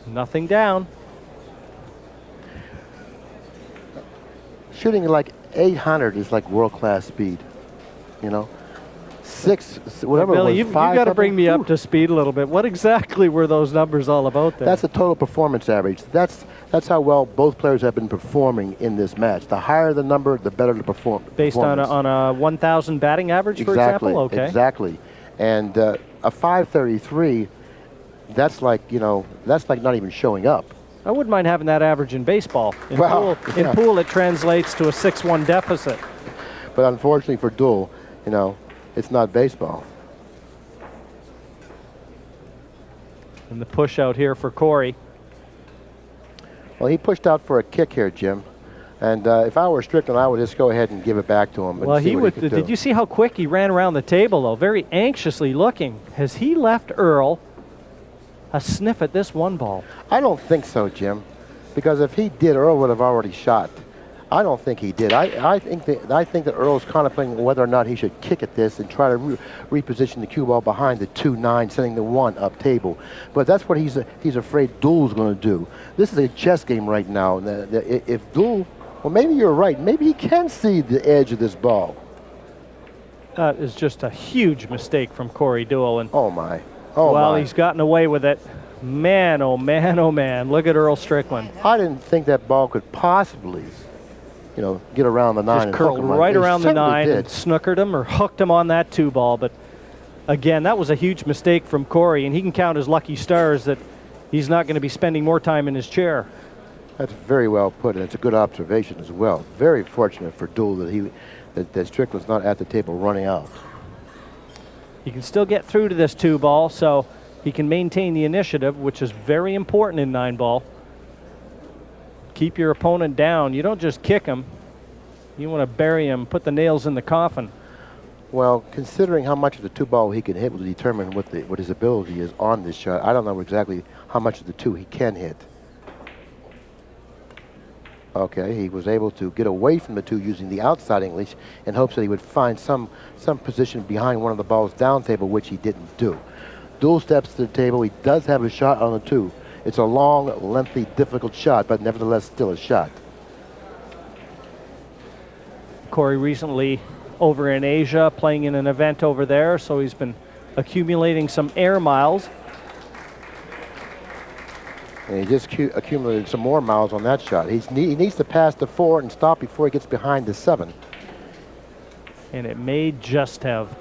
Nothing down.
Shooting like 800 is like world-class speed, you know. Whatever
Billy,
it was,
you've got to bring me
Ooh.
up to speed a little bit. What exactly were those numbers all about there?
That's the total performance average. That's how well both players have been performing in this match. The higher the number, the better the
Based on a 1,000 batting average, for example? Okay.
Exactly. And a 533, that's like, you know, that's like not even showing up.
I wouldn't mind having that average in baseball. In
Yeah.
pool, it translates to a 6-1 deficit.
But unfortunately for Deuel, you know, it's not baseball.
And the push out here for Corey.
Well, he pushed out for a kick here, Jim. And if I were Strickland, I would just go ahead and give it back to him.
Well, he would. Did you see how quick he ran around the table, though? Very anxiously looking. Has he left Earl a sniff at this one ball?
I don't think so, Jim. Because if he did, Earl would have already shot. I don't think he did. I think that Earl's contemplating whether or not he should kick at this and try to reposition the cue ball behind the 2-9, sending the 1 up table. But that's what he's afraid Deuel's going to do. This is a chess game right now. If Deuel, well, maybe you're right. Maybe he can see the edge of this ball.
That is just a huge mistake from Corey Deuel. And
oh my! Oh
well,
my.
he's gotten away with it. Man, oh man, oh man! Look at Earl Strickland.
I didn't think that ball could possibly, you know, get around the 9
Just
and
curled
hook him
right around the 9
did.
and snookered him or hooked him on that 2 ball. But again, that was a huge mistake from Corey, and he can count his lucky stars that he's not going to be spending more time in his chair.
That's very well put, and it's a good observation as well. Very fortunate for Deuel that Strickland's not at the table running out.
He can still get through to this 2 ball, so he can maintain the initiative, which is very important in 9 ball. Keep your opponent down. You don't just kick him. You want to bury him, put the nails in the coffin.
Well, considering how much of the 2 ball he can hit will determine what his ability is on this shot. I don't know exactly how much of the 2 he can hit. Okay, he was able to get away from the 2 using the outside English in hopes that he would find some position behind one of the balls down table, which he didn't do. Deuel steps to the table. He does have a shot on the 2. It's a long, lengthy, difficult shot, but nevertheless still a shot.
Corey recently over in Asia playing in an event over there, so he's been accumulating some air miles.
And he just accumulated some more miles on that shot. He needs to pass the 4 and stop before he gets behind the 7.
And it may just have.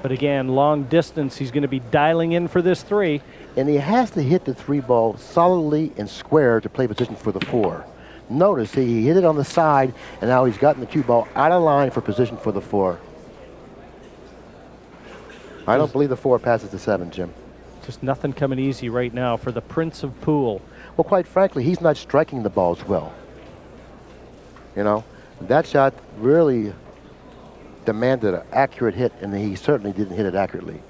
But again, long distance, he's going to be dialing in for this 3.
And he has to hit the 3 ball solidly and square to play position for the 4. Notice he hit it on the side, and now he's gotten the cue ball out of line for position for the 4. I don't believe the 4 passes the 7, Jim.
Just nothing coming easy right now for the Prince of Pool.
Well, quite frankly, he's not striking the balls well. You know, that shot really demanded an accurate hit, and he certainly didn't hit it accurately.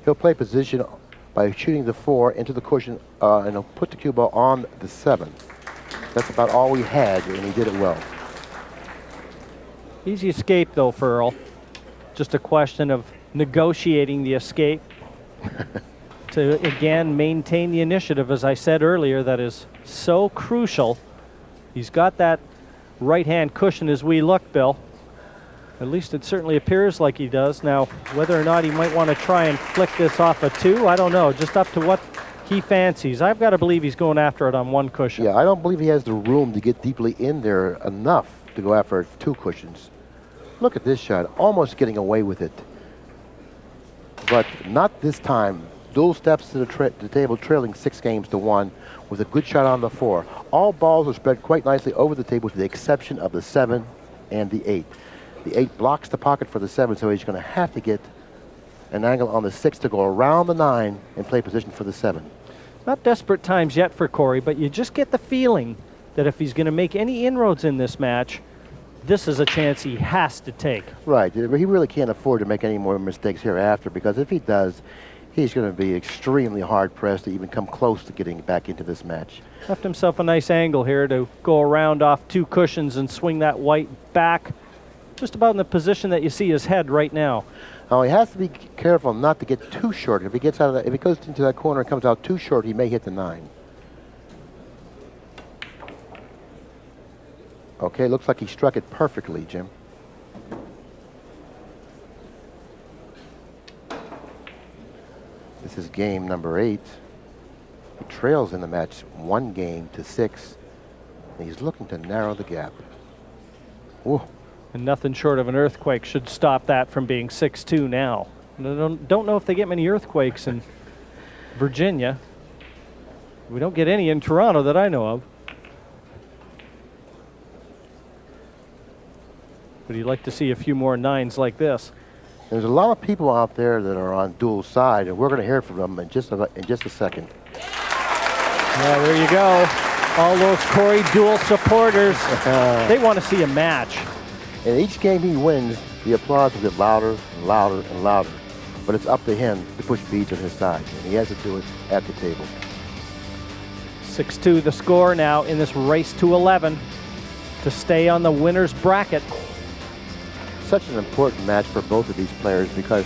He'll play position by shooting the 4 into the cushion, and he'll put the cue ball on the 7. That's about all he had, and he did it well.
Easy escape, though, for Earl. Just a question of negotiating the escape to, again, maintain the initiative, as I said earlier, that is so crucial. He's got that right-hand cushion as we look, Bill. At least it certainly appears like he does. Now, whether or not he might want to try and flick this off a 2, I don't know. Just up to what he fancies. I've got to believe he's going after it on 1 cushion.
Yeah, I don't believe he has the room to get deeply in there enough to go after 2 cushions. Look at this shot, almost getting away with it. But not this time. Deuel steps to the table trailing 6-1 with a good shot on the 4. All balls are spread quite nicely over the table with the exception of the 7 and the 8. The 8 blocks the pocket for the 7, so he's going to have to get an angle on the 6 to go around the 9 and play position for the 7.
Not desperate times yet for Corey, but you just get the feeling that if he's going to make any inroads in this match, this is a chance he has to take.
Right. He really can't afford to make any more mistakes hereafter, because if he does, he's going to be extremely hard-pressed to even come close to getting back into this match.
Left himself a nice angle here to go around off 2 cushions and swing that white back, just about in the position that you see his head right now.
Now he has to be careful not to get too short. If he gets out of that, if he goes into that corner and comes out too short, he may hit the 9. Okay, looks like he struck it perfectly, Jim. This is game number 8. He trails in the match 1 game to 6. And he's looking to narrow the gap. Ooh.
And nothing short of an earthquake should stop that from being 6-2 now. Don't know if they get many earthquakes in Virginia. We don't get any in Toronto that I know of. But you'd like to see a few more 9s like this.
There's a lot of people out there that are on Deuel's side, and we're going to hear from them in just a second.
Yeah, there you go. All those Corey Deuel supporters, they want to see a match.
And each game he wins, the applause will get louder and louder and louder. But it's up to him to push beads on his side, and he has to do it at the table.
6-2 the score now in this race to 11 to stay on the winner's bracket.
Such an important match for both of these players, because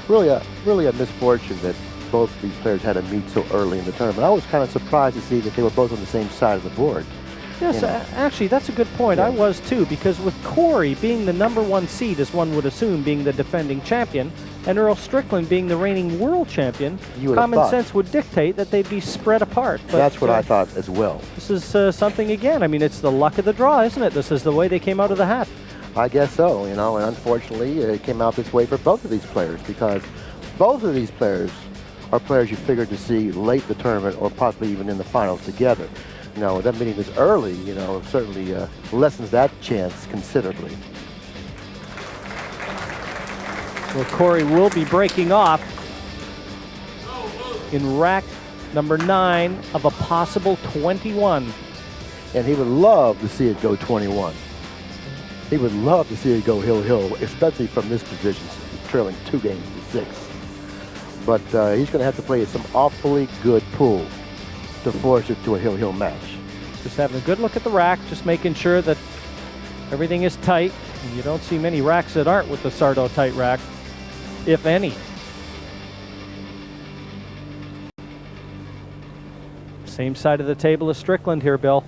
really a misfortune that both of these players had to meet so early in the tournament. I was kind of surprised to see that they were both on the same side of the board.
Yes, actually, that's a good point. Yeah. I was too, because with Corey being the #1 seed, as one would assume, being the defending champion, and Earl Strickland being the reigning world champion, common sense would dictate that they'd be spread apart. But
that's what I thought as well.
This is something, again, I mean, it's the luck of the draw, isn't it? This is the way they came out of the hat.
I guess so, and unfortunately, it came out this way for both of these players, because both of these players are players you figured to see late in the tournament or possibly even in the finals together. Them meeting this early, certainly lessens that chance considerably.
Well, Corey will be breaking off in rack number 9 of a possible 21.
And he would love to see it go 21. He would love to see it go hill-hill, especially from this position, trailing 2 games to 6. But he's going to have to play some awfully good pool to force it to a hill-hill match.
Just having a good look at the rack, just making sure that everything is tight. And you don't see many racks that aren't with the Sardo tight rack, if any. Same side of the table as Strickland here, Bill.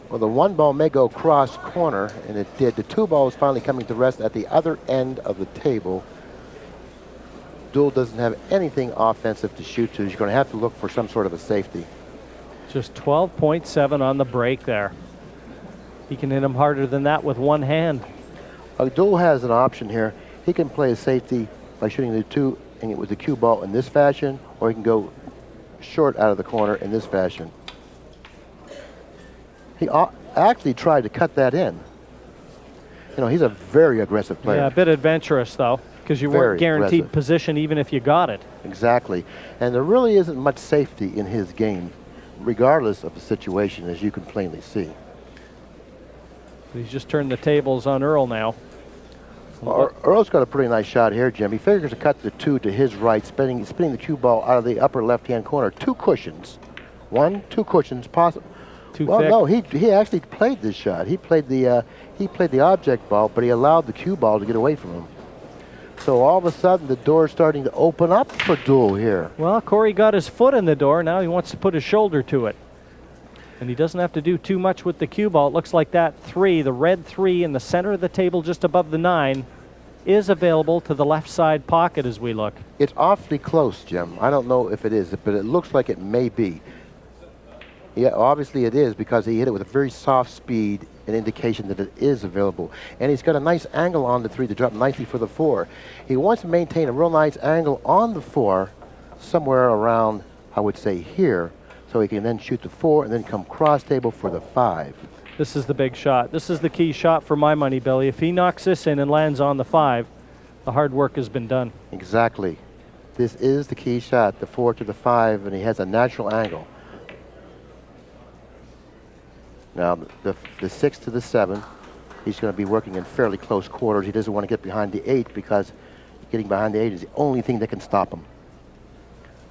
Well, the 1 ball may go cross corner, and it did. The 2 ball is finally coming to rest at the other end of the table. Deuel doesn't have anything offensive to shoot to. He's going to have to look for some sort of a safety.
Just 12.7 on the break there. He can hit him harder than that with 1 hand.
Deuel has an option here. He can play a safety by shooting the 2 and it with the cue ball in this fashion, or he can go short out of the corner in this fashion. He actually tried to cut that in. He's a very aggressive player.
Yeah, a bit adventurous, though, because you weren't guaranteed
aggressive
position even if you got it.
Exactly. And there really isn't much safety in his game, regardless of the situation, as you can plainly see.
He's just turned the tables on Earl now.
Well, Earl's got a pretty nice shot here, Jim. He figures to cut the 2 to his right, spinning the cue ball out of the upper left-hand corner. 2 cushions. 2 cushions, possible. Well, no, he actually played this shot. He played the object ball, but he allowed the cue ball to get away from him. So all of a sudden, the door's starting to open up for Deuel here.
Well, Corey got his foot in the door. Now he wants to put his shoulder to it. And he doesn't have to do too much with the cue ball. It looks like that 3, the red 3 in the center of the table just above the 9, is available to the left side pocket as we look.
It's awfully close, Jim. I don't know if it is, but it looks like it may be. Yeah, obviously it is, because he hit it with a very soft speed, an indication that it is available. And he's got a nice angle on the 3 to drop nicely for the 4. He wants to maintain a real nice angle on the 4, somewhere around, I would say, here, so he can then shoot the 4 and then come cross table for the 5.
This is the big shot. This is the key shot for my money, Billy. If he knocks this in and lands on the 5, the hard work has been done.
Exactly. This is the key shot, the 4 to the 5, and he has a natural angle. Now, the 6 to the 7, he's going to be working in fairly close quarters. He doesn't want to get behind the 8, because getting behind the 8 is the only thing that can stop him.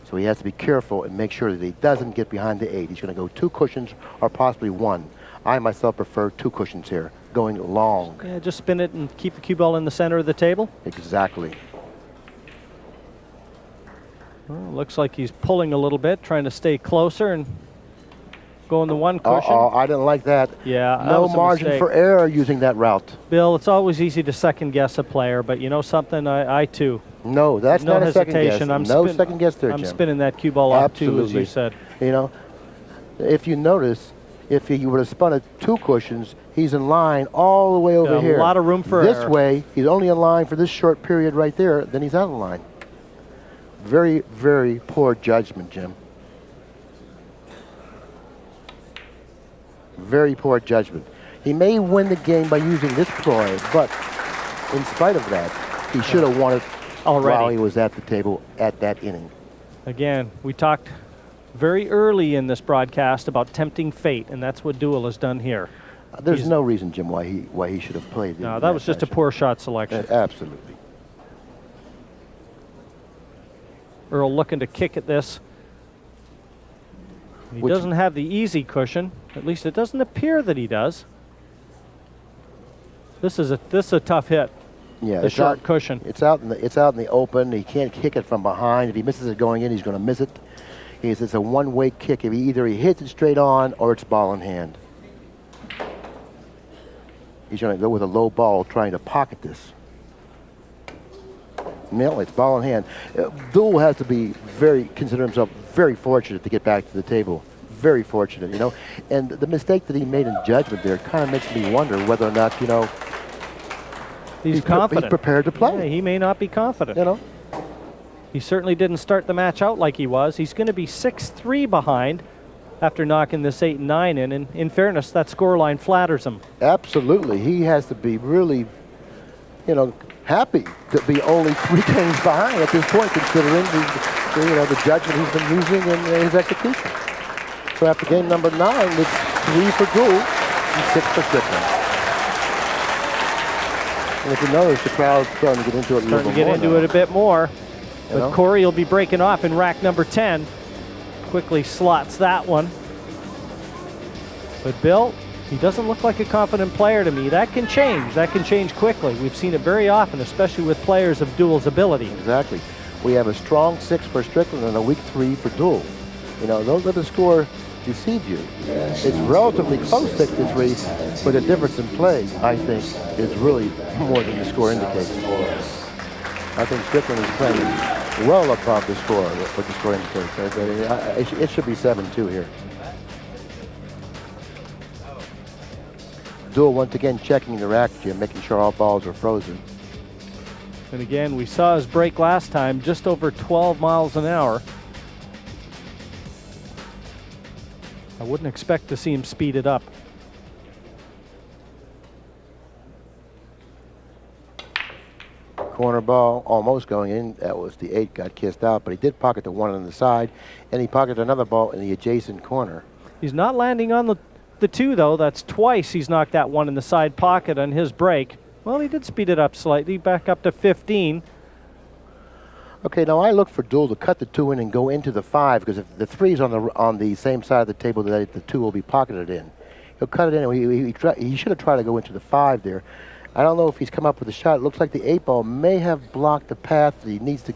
So he has to be careful and make sure that he doesn't get behind the 8. He's going to go 2 cushions or possibly 1. I myself prefer 2 cushions here, going long.
Yeah, just spin it and keep the cue ball in the center of the table.
Exactly.
Well, looks like he's pulling a little bit, trying to stay closer and go in the 1 cushion.
I didn't like that.
Yeah, that
no
was a
margin
mistake.
for error using that route.
Bill, it's always easy to second guess a player, but you know something? I too.
No, that's
no
not a second guess.
hesitation.
No second guess there,
I'm
Jim.
spinning that cue ball off too, as you
Absolutely.
said.
You know, if you notice, if he would have spun it 2 cushions, he's in line all the way over
Yeah,
here.
a lot of room for
this
error.
way, he's only in line for this short period right there, then he's out of line. Very, very poor judgment, Jim. Very poor judgment. He may win the game by using this ploy, but in spite of that, he should have won it
Already.
while he was at the table at that inning.
Again, we talked very early in this broadcast about tempting fate, and that's what Deuel has done here.
There's no reason, Jim, why he should have played.
No,
in
that was just a
fashion.
poor shot selection.
Absolutely.
Earl looking to kick at this. He
Which-
doesn't have the easy cushion. At least it doesn't appear that he does. This is a tough hit.
Yeah,
The
it's
short
out,
cushion.
It's out in the open. He can't kick it from behind. If he misses it going in, he's going to miss it. It's a one-way kick. If either he hits it straight on or it's ball in hand. He's going to go with a low ball, trying to pocket this. No, it's ball in hand. Deuel has to be consider himself very fortunate to get back to the table. Very fortunate, you know. And the mistake that he made in judgment there kind of makes me wonder whether or not, you know,
He's confident.
he's prepared to play.
Yeah, he may not be confident.
You know.
He certainly didn't start the match out like he was. He's going to be 6-3 behind after knocking this 8 and 9 in. And in fairness, that scoreline flatters him.
Absolutely. He has to be really, you know, happy to be only 3 games behind at this point, considering the judgment he's been using in his execution. So after game number 9, it's 3 for Deuel and 6 for Strickland. And if you notice, the crowd's starting to get into it a little
Starting
bit
to get
more
into
now.
it a bit more.
You
But
know?
Corey will be breaking off in rack number 10. Quickly slots that one. But Bill, he doesn't look like a confident player to me. That can change. That can change quickly. We've seen it very often, especially with players of Deuel's ability.
Exactly. We have a strong 6 for Strickland and a weak 3 for Deuel. You know, don't let the score deceive you. It's relatively close 6-3, but the difference in play, I think, is really more than the score indicates. I think Strickland is playing well above the score, what the score indicates. It should be 7-2 here. Deuel once again checking the rack, Jim, making sure all balls are frozen.
And again, we saw his break last time, just over 12 miles an hour. I wouldn't expect to see him speed it up.
Corner ball almost going in. That was the 8, got kissed out, but he did pocket the 1 on the side, and he pocketed another ball in the adjacent corner.
He's not landing on the 2, though. That's twice he's knocked that 1 in the side pocket on his break. Well, he did speed it up slightly, back up to 15.
Okay, now I look for Deuel to cut the 2 in and go into the 5, because if the 3's on the same side of the table that the 2 will be pocketed in, he'll cut it in. He should have tried to go into the 5 there. I don't know if he's come up with a shot. It looks like the 8 ball may have blocked the path that he needs to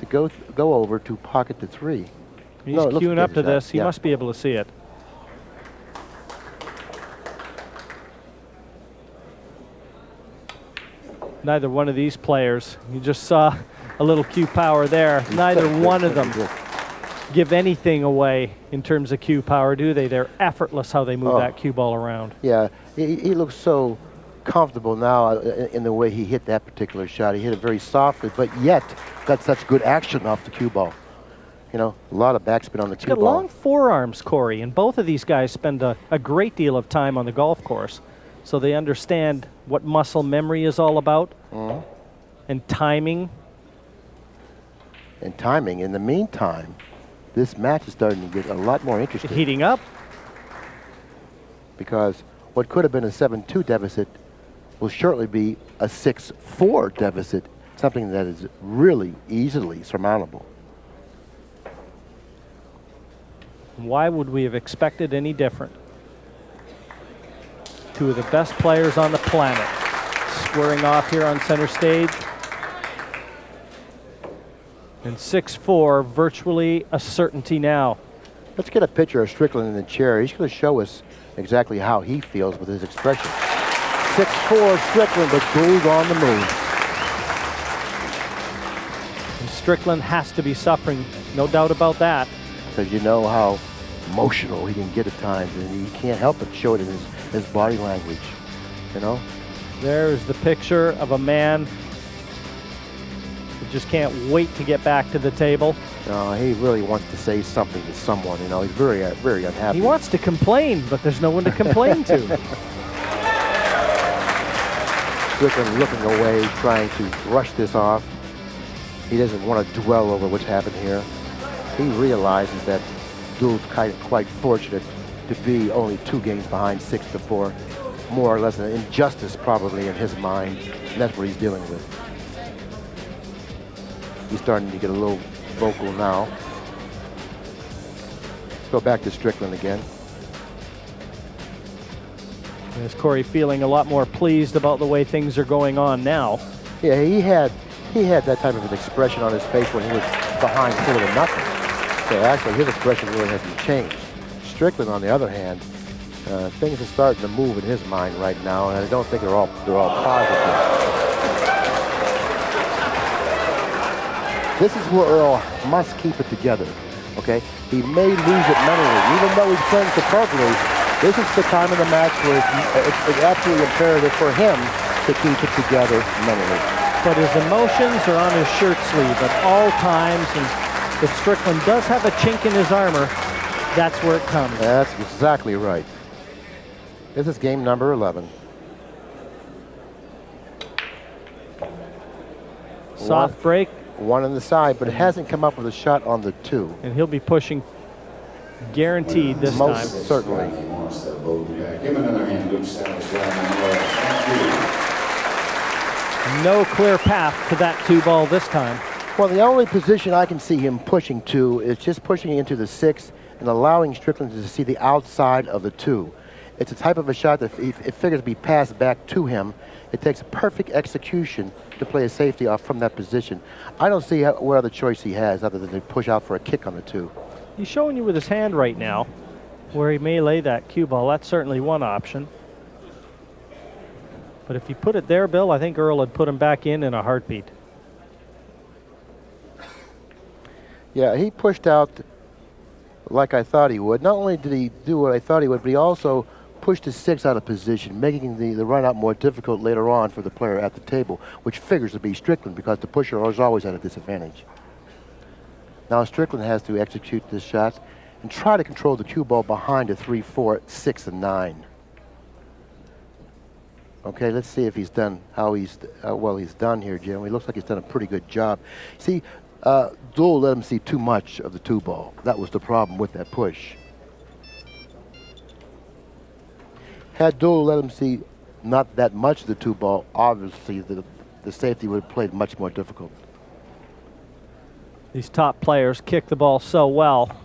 go over to pocket the 3.
He's
No, it looks
queuing
like
up to
a shot.
this. He
Yeah.
must be able to see it. Neither one of these players, you just saw a little cue power there. Neither one of them give anything away in terms of cue power, do they? They're effortless how they move
Oh.
that cue ball around.
Yeah, he looks so comfortable now in the way he hit that particular shot. He hit it very softly, but yet got such good action off the cue ball. You know, a lot of backspin on the
He's
cue
got
ball.
long forearms, Corey, and both of these guys spend a great deal of time on the golf course, so they understand what muscle memory is all about, and timing.
And timing. In the meantime, this match is starting to get a lot more interesting
Heating up.
because what could have been a 7-2 deficit will shortly be a 6-4 deficit, something that is really easily surmountable.
Why would we have expected any different? Two of the best players on the planet squaring off here on center stage. And 6-4, virtually a certainty now.
Let's get a picture of Strickland in the chair. He's going to show us exactly how he feels with his expression. 6-4 Strickland, but Deuel's on the move.
And Strickland has to be suffering, no doubt about that.
Because you know how emotional he can get at times, and he can't help but show it in his body language, you know?
There's the picture of a man who just can't wait to get back to the table.
He really wants to say something to someone, you know? He's very, very unhappy.
He wants to complain, but there's no one to complain to.
Strickland looking away, trying to brush this off. He doesn't want to dwell over what's happened here. He realizes that Deuel's quite fortunate to be only 2 games behind 6-4. More or less an injustice probably in his mind, and that's what he's dealing with. He's starting to get a little vocal now. Let's go back to Strickland again.
There's Corey feeling a lot more pleased about the way things are going on now.
Yeah, he had that type of an expression on his face when he was behind 4-0. So actually his expression really hasn't changed. Strickland, on the other hand, things are starting to move in his mind right now, and I don't think they're all positive. This is where Earl must keep it together, okay? He may lose it mentally, even though he's playing superbly. This is the time of the match where it's absolutely imperative for him to keep it together mentally.
But his emotions are on his shirt sleeve at all times, and if Strickland does have a chink in his armor, that's where it comes.
That's exactly right. This is game number 11.
Soft break.
One on the side, but it hasn't come up with a shot on the 2.
And he'll be pushing guaranteed this
Most
time.
certainly.
Give him another hand, good
No clear path to that 2 ball this time.
Well, the only position I can see him pushing to is just pushing into the 6 and allowing Strickland to see the outside of the 2. It's a type of a shot that it figures to be passed back to him. It takes a perfect execution to play a safety off from that position. I don't see what other choice he has other than to push out for a kick on the 2.
He's showing you with his hand right now where he may lay that cue ball. That's certainly one option. But if he put it there, Bill, I think Earl would put him back in a heartbeat.
Yeah, he pushed out like I thought he would. Not only did he do what I thought he would, but he also pushed his 6 out of position, making the run out more difficult later on for the player at the table, which figures to be Strickland because the pusher is always at a disadvantage. Now Strickland has to execute this shot and try to control the cue ball behind a 3, 4, 6, and 9. Okay, let's see if he's done how well he's done here, Jim. He looks like he's done a pretty good job. See, Deuel let him see too much of the 2 ball. That was the problem with that push. Had Deuel let him see not that much of the 2 ball, obviously the safety would have played much more difficult.
These top players kick the ball so well.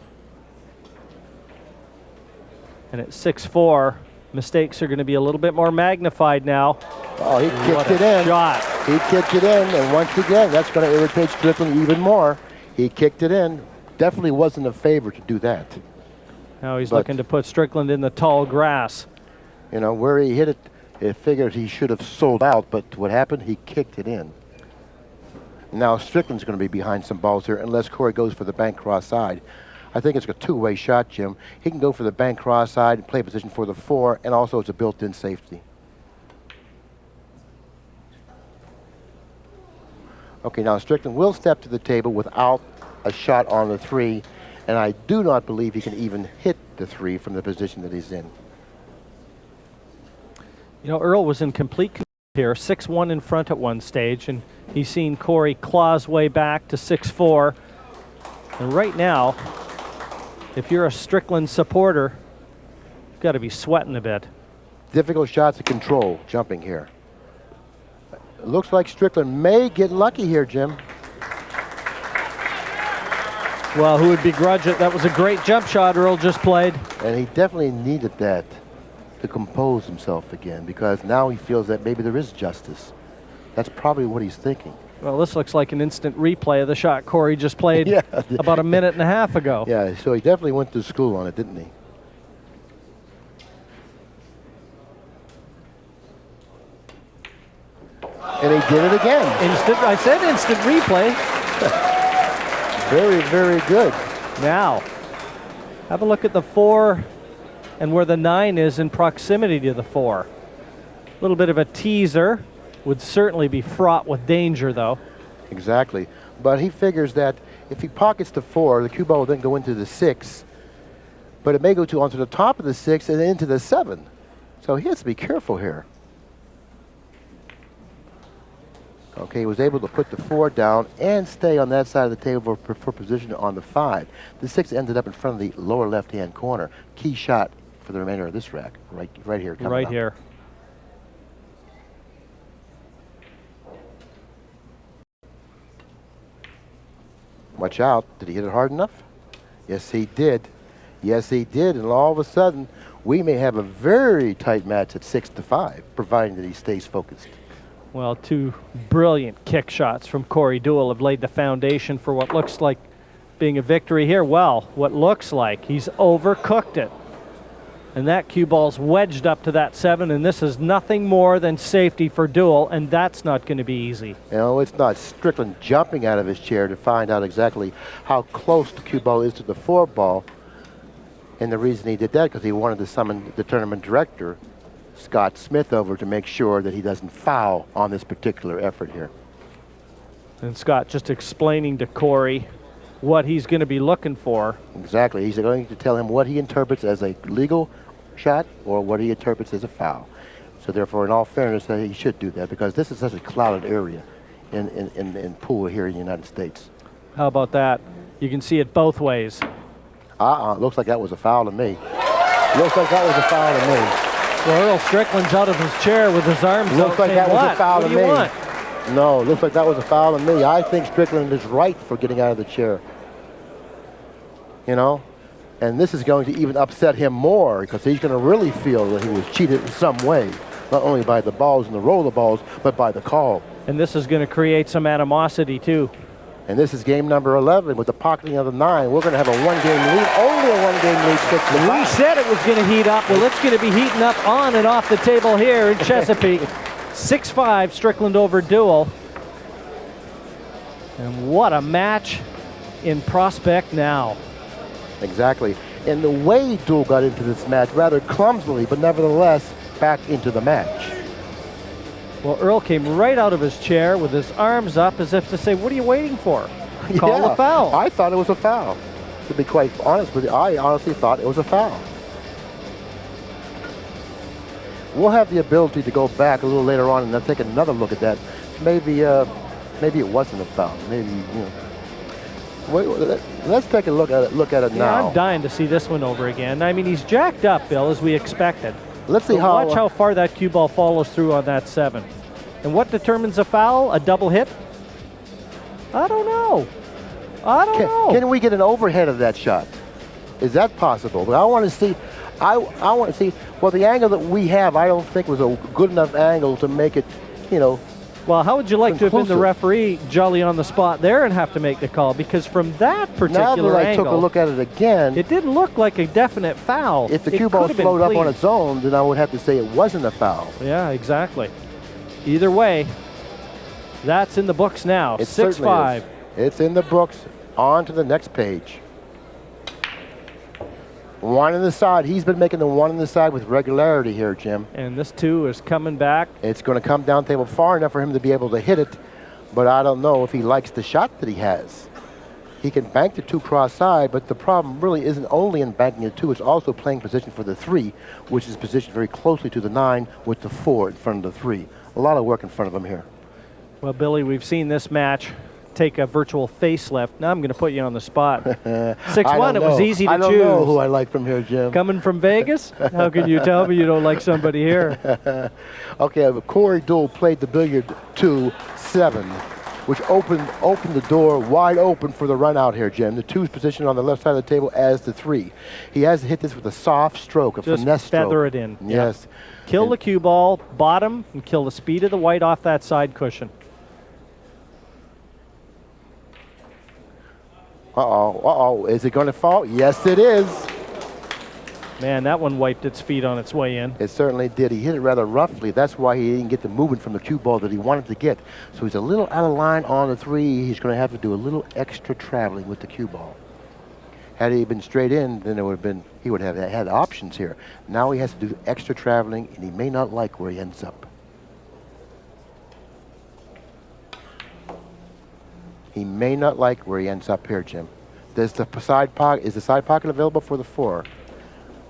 And at 6-4, mistakes are going to be a little bit more magnified now.
Oh, he
What
kicked
a
it in.
shot.
He kicked it in, and once again, that's going to irritate Strickland even more. He kicked it in. Definitely wasn't a favor to do that.
Now he's looking to put Strickland in the tall grass.
You know, where he hit it, it figured he should have sold out, but what happened? He kicked it in. Now Strickland's going to be behind some balls here unless Corey goes for the bank cross side. I think it's a two-way shot, Jim. He can go for the bank cross side and play position for the 4, and also it's a built-in safety. Okay, now Strickland will step to the table without a shot on the 3, and I do not believe he can even hit the 3 from the position that he's in.
You know, Earl was in complete control here, 6-1 in front at one stage, and he's seen Corey claw his way back to 6-4. And right now, if you're a Strickland supporter, you've got to be sweating a bit.
Difficult shots to control, jumping here. It looks like Strickland may get lucky here, Jim.
Well, who would begrudge it? That was a great jump shot Earl just played.
And he definitely needed that to compose himself again, because now he feels that maybe there is justice. That's probably what he's thinking.
Well, this looks like an instant replay of the shot Corey just played about a minute and a half ago.
Yeah, so he definitely went to school on it, didn't he? And he did it again.
I said instant replay.
Very, very good.
Now, have a look at the 4 and where the 9 is in proximity to the 4. A little bit of a teaser. Would certainly be fraught with danger, though.
Exactly. But he figures that if he pockets the 4, the cue ball will then go into the 6. But it may go onto the top of the 6 and into the 7. So he has to be careful here. Okay, he was able to put the 4 down and stay on that side of the table for position on the 5. The 6 ended up in front of the lower left-hand corner. Key shot for the remainder of this rack, right here.
Right here.
Watch out. Did he hit it hard enough? Yes, he did. Yes, he did. And all of a sudden, we may have a very tight match at 6-5, providing that he stays focused.
Well, 2 brilliant kick shots from Corey Deuel have laid the foundation for what looks like being a victory here. Well, what looks like he's overcooked it. And that cue ball's wedged up to that 7, and this is nothing more than safety for Deuel, and that's not going to be easy.
You know, it's not Strickland jumping out of his chair to find out exactly how close the cue ball is to the 4 ball. And the reason he did that, because he wanted to summon the tournament director, Scott Smith, over to make sure that he doesn't foul on this particular effort here.
And Scott just explaining to Corey what he's going to be looking for.
Exactly. He's going to tell him what he interprets as a legal shot or what he interprets as a foul. So therefore, in all fairness, he should do that, because this is such a clouded area in pool here in the United States.
How about that? You can see it both ways.
Looks like that was a foul to me. Looks like that was a foul to me.
Well, Earl Strickland's out of his chair with his arms out.
Looks like that was a foul to me.
What do you want?
No, looks like that was a foul to me. I think Strickland is right for getting out of the chair. You know? And this is going to even upset him more, because he's going to really feel that he was cheated in some way. Not only by the balls and the roll of balls, but by the call.
And this is going to create some animosity, too.
And this is game number 11 with the pocketing of the 9. We're going to have a 1-game lead, only a 1-game lead, 6-5.
We said it was going to heat up. Well, it's going to be heating up on and off the table here in Chesapeake. 6-5, Strickland over Deuel. And what a match in prospect now.
Exactly. And the way Deuel got into this match, rather clumsily, but nevertheless, back into the match.
Well, Earl came right out of his chair with his arms up as if to say, what are you waiting for? Call a foul.
I thought it was a foul. To be quite honest with you, I honestly thought it was a foul. We'll have the ability to go back a little later on and then take another look at that. Maybe it wasn't a foul. Maybe, you know. Wait, let's take a look at it now.
I'm dying to see this one over again. I mean, he's jacked up, Bill, as we expected.
Let's see
watch how far that cue ball follows through on that 7. And what determines a foul? A double hit? I don't know. I don't know.
Can we get an overhead of that shot? Is that possible? But I want to see. I want to see. Well, the angle that we have, I don't think was a good enough angle to make it, you know.
Well, how would you like to have been the
conclusive.
referee jolly on the spot there and have to make the call? Because from that particular
Now that I
angle,
took a look at it again,
it didn't look like a definite foul.
if the cue ball slowed up on its own, then I would have to say it wasn't a foul.
Yeah, exactly. Either way, that's in the books now.
It
6-5.
It's in the books. On to the next page. One on the side. He's been making the one on the side with regularity here, Jim.
And this 2 is coming back.
It's going to come down table far enough for him to be able to hit it, but I don't know if he likes the shot that he has. He can bank the 2 cross side, but the problem really isn't only in banking the 2, it's also playing position for the 3, which is positioned very closely to the 9 with the 4 in front of the 3. A lot of work in front of him here.
Well, Billy, we've seen this match take a virtual facelift. Now I'm going to put you on the spot. 6-1, it was easy to choose.
I don't know who I like from here, Jim.
Coming from Vegas? How can you tell me you don't like somebody here?
Okay, Corey Deuel played the billiard 2-7, which opened the door wide open for the run out here, Jim. The 2's positioned on the left side of the table as the 3. He has to hit this with a soft stroke, a finesse stroke.
Just feather it in.
Yes.
Yeah. Kill the cue ball, bottom, and kill the speed of the white off that side cushion.
Uh-oh, is it going to fall? Yes, it is.
Man, that one wiped its feet on its way in.
It certainly did. He hit it rather roughly. That's why he didn't get the movement from the cue ball that he wanted to get. So he's a little out of line on the 3. He's going to have to do a little extra traveling with the cue ball. Had he been straight in, then it would have been, he would have had options here. Now he has to do extra traveling, and he may not like where he ends up. He may not like where he ends up here, Jim. Is the side pocket available for the 4?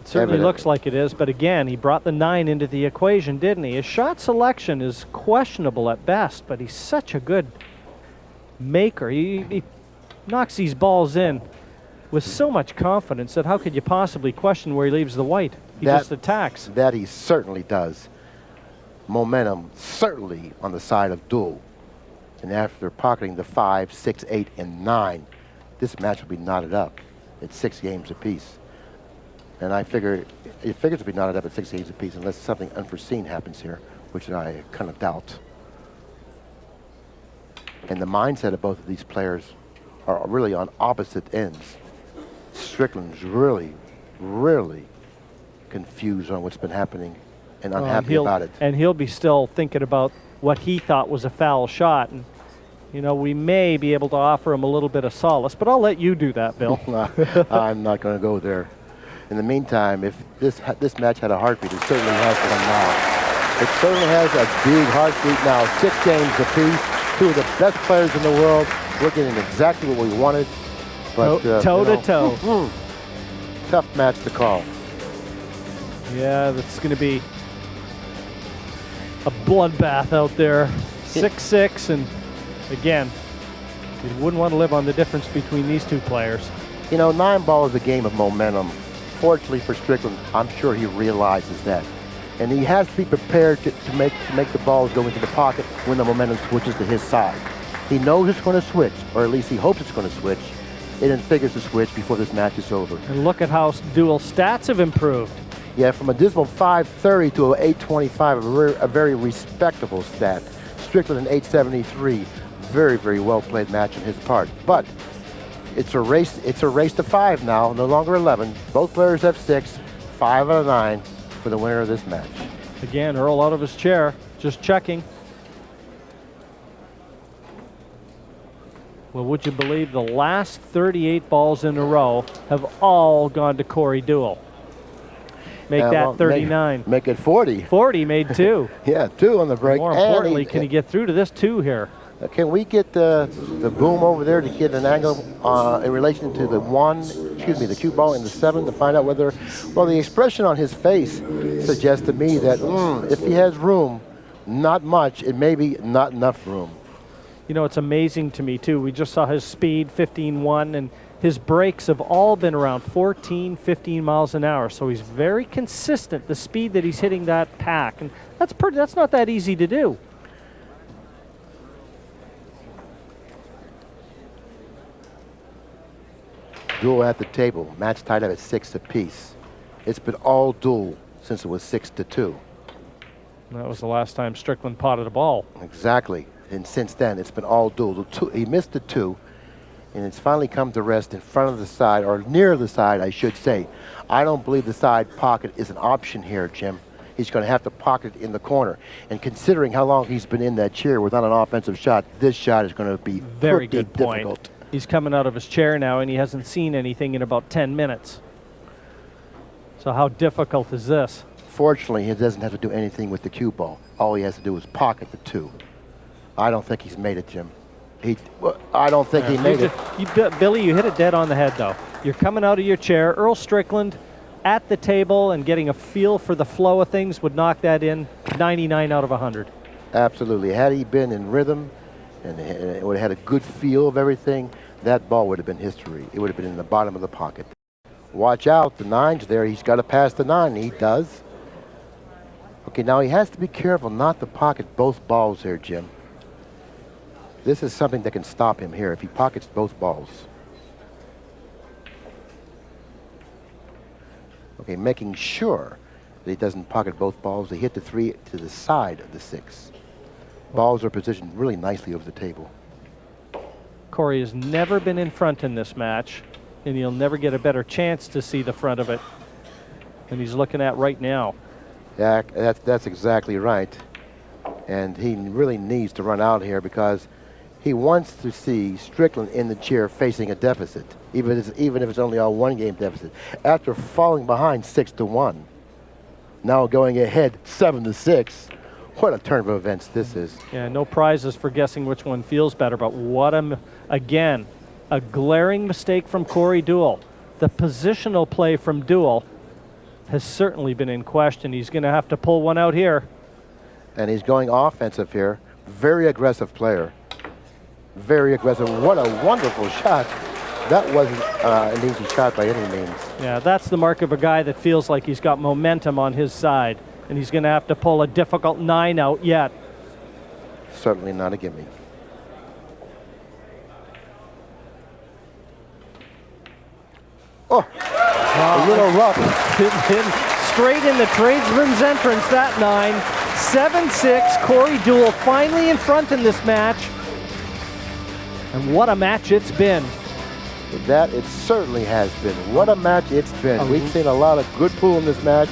It certainly looks like it is, but again, he brought the 9 into the equation, didn't he? His shot selection is questionable at best, but he's such a good maker. He knocks these balls in with so much confidence that how could you possibly question where he leaves the white? He just attacks.
That he certainly does. Momentum certainly on the side of Deuel. And after pocketing the 5, 6, 8, and 9, this match will be knotted up at 6 games apiece. And it figures to be knotted up at 6 games apiece unless something unforeseen happens here, which I kind of doubt. And the mindset of both of these players are really on opposite ends. Strickland's really, really confused on what's been happening and unhappy about it.
And he'll be still thinking about what he thought was a foul shot. And, you know, we may be able to offer him a little bit of solace, but I'll let you do that, Bill.
I'm not going to go there. In the meantime, if this match had a heartbeat, it certainly has one now. It certainly has a big heartbeat now. 6 games apiece. 2 of the best players in the world. We're getting exactly what we wanted. But,
toe to toe.
Tough match to call.
Yeah, that's going to be a bloodbath out there. 6-6, and again, you wouldn't want to live on the difference between these 2 players.
You know, 9 ball is a game of momentum. Fortunately for Strickland, I'm sure he realizes that. And he has to be prepared to make the balls go into the pocket when the momentum switches to his side. He knows it's going to switch, or at least he hopes it's going to switch. It then figures to switch before this match is over.
And look at how Deuel stats have improved.
Yeah, from a dismal 530 to an 825, a very respectable stat. Strickland an 873. Very, very well played match on his part. But it's a race to 5 now, no longer 11. Both players have 6, 5 out of 9 for the winner of this match.
Again, Earl out of his chair, just checking. Well, would you believe the last 38 balls in a row have all gone to Corey Deuel? Make that 39.
Make it 40.
40 made 2.
Yeah, 2 on the break.
More importantly, can he get through to this 2 here?
Can we get the boom over there to get an angle in relation to the cue ball in the 7 to find out whether, well, the expression on his face suggests to me that if he has room, not much, it may be not enough room.
You know, it's amazing to me, too. We just saw his speed, 15-1, and his breaks have all been around 14, 15 miles an hour. So he's very consistent, the speed that he's hitting that pack. And that's not that easy to do.
Deuel at the table, match tied up at 6 apiece. It's been all Deuel since it was 6-2.
That was the last time Strickland potted a ball.
Exactly. And since then, it's been all Deuel. He missed the 2, and it's finally come to rest in front of the side, or near the side, I should say. I don't believe the side pocket is an option here, Jim. He's going to have to pocket in the corner. And considering how long he's been in that chair without an offensive shot, this shot is going to be
very good
difficult.
Point. He's coming out of his chair now, and he hasn't seen anything in about 10 minutes. So how difficult is this?
Fortunately, he doesn't have to do anything with the cue ball. All he has to do is pocket the 2. I don't think he's made it, Jim. I don't think he made it.
Billy, you hit it dead on the head, though. You're coming out of your chair. Earl Strickland at the table and getting a feel for the flow of things would knock that in 99 out of 100.
Absolutely. Had he been in rhythm and would have had a good feel of everything, that ball would have been history. It would have been in the bottom of the pocket. Watch out, the 9's there. He's got to pass the 9. He does. Okay, now he has to be careful not to pocket both balls here, Jim. This is something that can stop him here if he pockets both balls. Okay, making sure that he doesn't pocket both balls. They hit the 3 to the side of the 6. Balls are positioned really nicely over the table.
Corey has never been in front in this match, and he'll never get a better chance to see the front of it than he's looking at right now.
Yeah, that's exactly right. And he really needs to run out here because he wants to see Strickland in the chair facing a deficit, even if it's only a 1-game deficit. After falling behind 6-1, now going ahead 7-6. What a turn of events this is.
Yeah, no prizes for guessing which one feels better, but what again, a glaring mistake from Corey Deuel. The positional play from Deuel has certainly been in question. He's going to have to pull one out here.
And he's going offensive here. Very aggressive player. Very aggressive. What a wonderful shot. That wasn't an easy shot by any means.
Yeah, that's the mark of a guy that feels like he's got momentum on his side, and he's going to have to pull a difficult 9 out yet.
Certainly not a gimme. Oh, a little rough.
Straight in the tradesman's entrance, that 9. 7-6, Corey Deuel finally in front in this match. And what a match it's been.
That it certainly has been. What a match it's been. We've seen a lot of good pool in this match.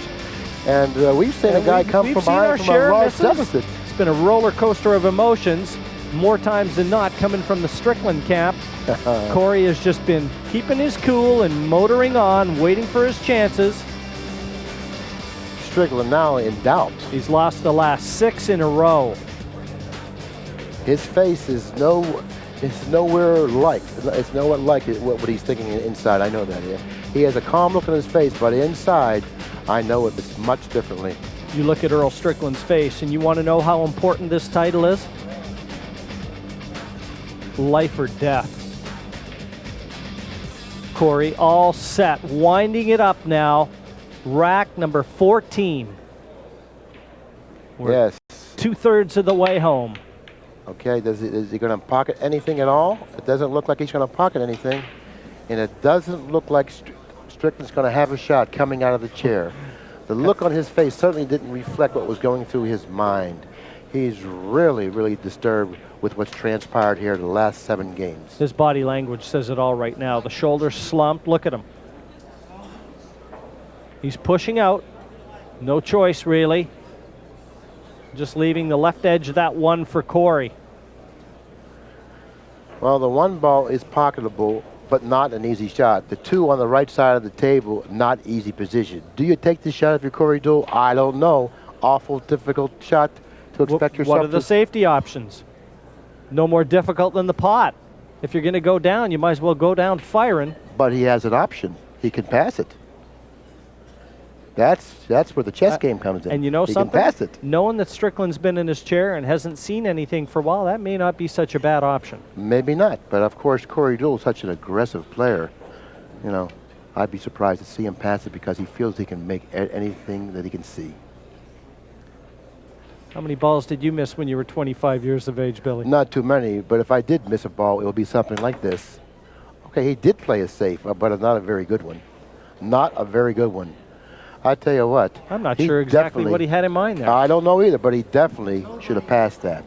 And we've seen a guy come from behind from a large deficit.
It's been a roller coaster of emotions, more times than not, coming from the Strickland camp. Corey has just been keeping his cool and motoring on, waiting for his chances.
Strickland now in doubt.
He's lost the last 6 in a row.
His face is nowhere like. It's nowhere like what he's thinking inside. I know that. Yeah. He has a calm look on his face, but inside, I know it's much differently.
You look at Earl Strickland's face, and you want to know how important this title is? Life or death. Corey, all set, winding it up now. Rack number 14. We're
yes.
2/3 of the way home.
Okay, is he going to pocket anything at all? It doesn't look like he's going to pocket anything. And it doesn't look like Strickland's going to have a shot coming out of the chair. The look on his face certainly didn't reflect what was going through his mind. He's really, really disturbed with what's transpired here the last 7 games.
His body language says it all right now. The shoulders slumped. Look at him. He's pushing out. No choice, really. Just leaving the left edge of that 1 for Corey.
Well, the 1 ball is pocketable, but not an easy shot. The 2 on the right side of the table, not easy position. Do you take the shot if you're Corey Deuel? I don't know. Awful difficult shot to expect yourself.
What are the safety options? No more difficult than the pot. If you're going to go down, you might as well go down firing.
But he has an option. He can pass it. That's where the chess game comes in.
And you know
he
something?
Can pass it.
Knowing that Strickland's been in his chair and hasn't seen anything for a while, that may not be such a bad option.
Maybe not. But of course, Corey Deuel is such an aggressive player. You know, I'd be surprised to see him pass it because he feels he can make anything that he can see.
How many balls did you miss when you were 25 years of age, Billy?
Not too many, but if I did miss a ball, it would be something like this. Okay, he did play it safe, but not a very good one. Not a very good one. I tell you what.
I'm not sure exactly what he had in mind there.
I don't know either, but he definitely should have passed that.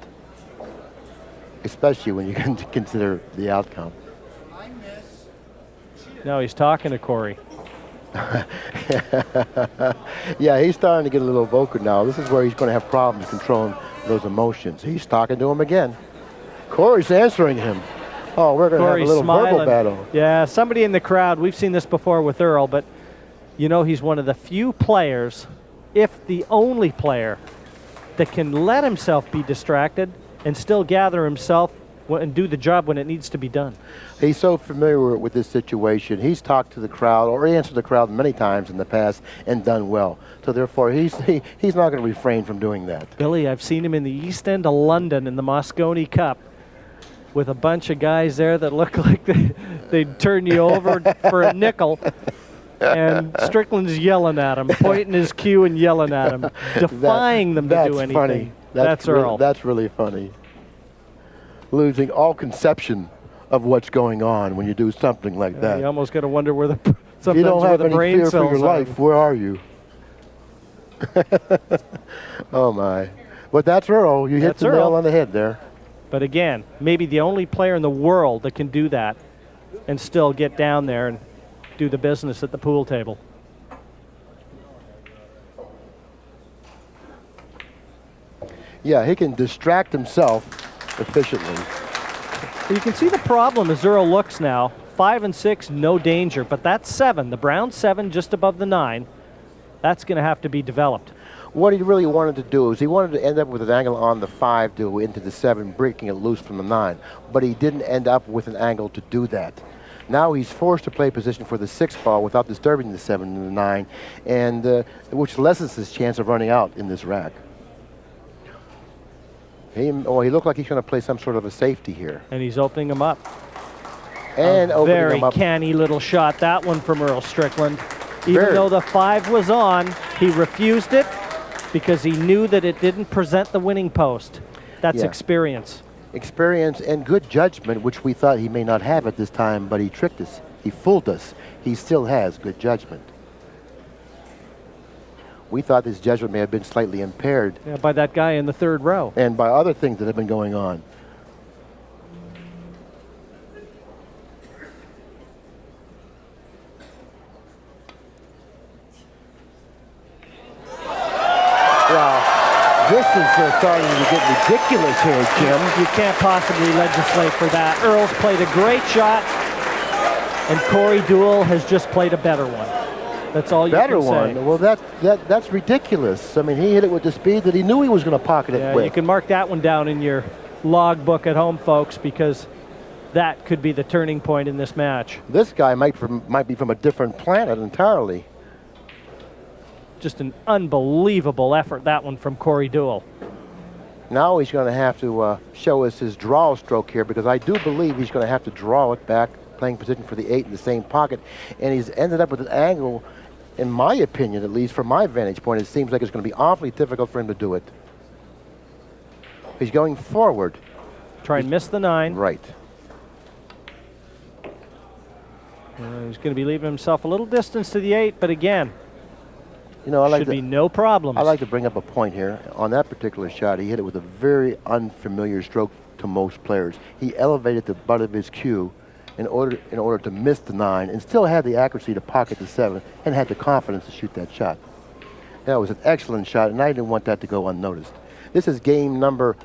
Especially when you can consider the outcome.
Now he's talking to Corey.
Yeah, he's starting to get a little vocal now. This is where he's going to have problems controlling those emotions. He's talking to him again. Corey's answering him. Oh, we're going to have a little verbal battle.
Yeah, somebody in the crowd, we've seen this before with Earl, but You know, he's one of the few players, if the only player, that can let himself be distracted and still gather himself and do the job when it needs to be done.
He's so familiar with this situation. He's talked to the crowd or answered the crowd many times in the past and done well. So therefore, he's not going to refrain from doing that.
Billy, I've seen him in the East End of London in the Moscone Cup with a bunch of guys there that look like they'd turn you over for a nickel. And Strickland's yelling at him, pointing his cue and yelling at him, defying them to do anything.
Funny.
That's Earl.
That's really funny. Losing all conception of what's going on when you do something like that.
You almost got to wonder where the
If you don't have any
brain
fear
cells
for your life, where are you? Oh my! But that's Earl. You hit the nail on the head there.
But again, maybe the only player in the world that can do that and still get down there and do the business at the pool table.
Yeah, he can distract himself efficiently.
You can see the problem as Earl looks now. 5 and 6, no danger, but that's 7. The brown 7 just above the 9. That's going to have to be developed.
What he really wanted to do is he wanted to end up with an angle on the 5 to into the 7, breaking it loose from the 9. But he didn't end up with an angle to do that. Now he's forced to play position for the 6 ball without disturbing the 7 and the 9, and which lessens his chance of running out in this rack. He looked like he's going to play some sort of a safety here.
And he's opening him up.
And
very canny little shot, that one from Earl Strickland. Even though the 5 was on, he refused it because he knew that it didn't present the winning post. That's experience. Experience
and good judgment, which we thought he may not have at this time, but he tricked us. He fooled us. He still has good judgment. We thought his judgment may have been slightly impaired.
Yeah, by that guy in the 3rd row.
And by other things that have been going on. This is starting to get ridiculous here, Jim.
You can't possibly legislate for that. Earl's played a great shot, and Corey Deuel has just played a better one. That's all you can say.
Better one? Well, that's ridiculous. I mean, he hit it with the speed that he knew he was going to pocket it with.
You can mark that one down in your log book at home, folks, because that could be the turning point in this match.
This guy might be from a different planet entirely.
Just an unbelievable effort, that one from Corey Deuel.
Now he's going to have to show us his draw stroke here, because I do believe he's going to have to draw it back, playing position for the 8 in the same pocket. And he's ended up with an angle, in my opinion, at least from my vantage point, it seems like it's going to be awfully difficult for him to do it. He's going forward.
Try and miss the 9.
Right.
He's going to be leaving himself a little distance to the 8, but again,
you know,
should be no problems.
I like to bring up a point here. On that particular shot, he hit it with a very unfamiliar stroke to most players. He elevated the butt of his cue in order to miss the 9, and still had the accuracy to pocket the 7, and had the confidence to shoot that shot. That was an excellent shot, and I didn't want that to go unnoticed. This is game number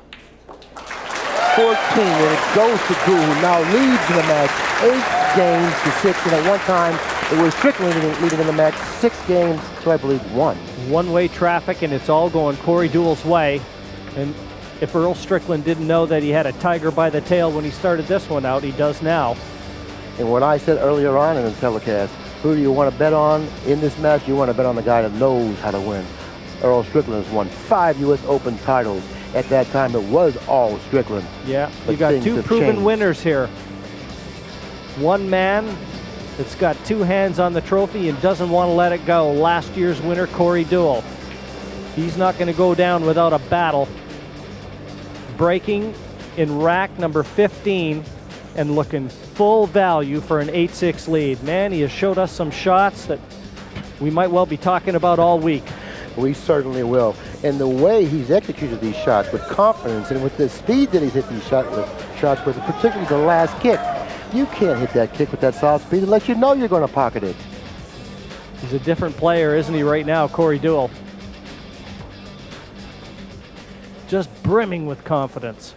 14, and it goes to Deuel, who now leads in the match 8 games to 6, and at one time it was Strickland leading in the match 6 games to, I believe, 1.
One-way traffic, and it's all going Corey Deuel's way. And if Earl Strickland didn't know that he had a tiger by the tail when he started this one out, he does now.
And what I said earlier on in the telecast, who do you want to bet on in this match? You want to bet on the guy that knows how to win. Earl Strickland has won 5 U.S. Open titles. At that time, it was all Strickland.
Yeah, you got 2 proven winners here. One man that's got 2 hands on the trophy and doesn't want to let it go. Last year's winner, Corey Deuel. He's not going to go down without a battle. Breaking in rack number 15 and looking full value for an 8-6 lead. Man, he has showed us some shots that we might well be talking about all week.
We certainly will. And the way he's executed these shots with confidence and with the speed that he's hit these shots with, particularly the last kick. You can't hit that kick with that solid speed unless you know you're going to pocket it.
He's a different player, isn't he, right now, Corey Deuel? Just brimming with confidence.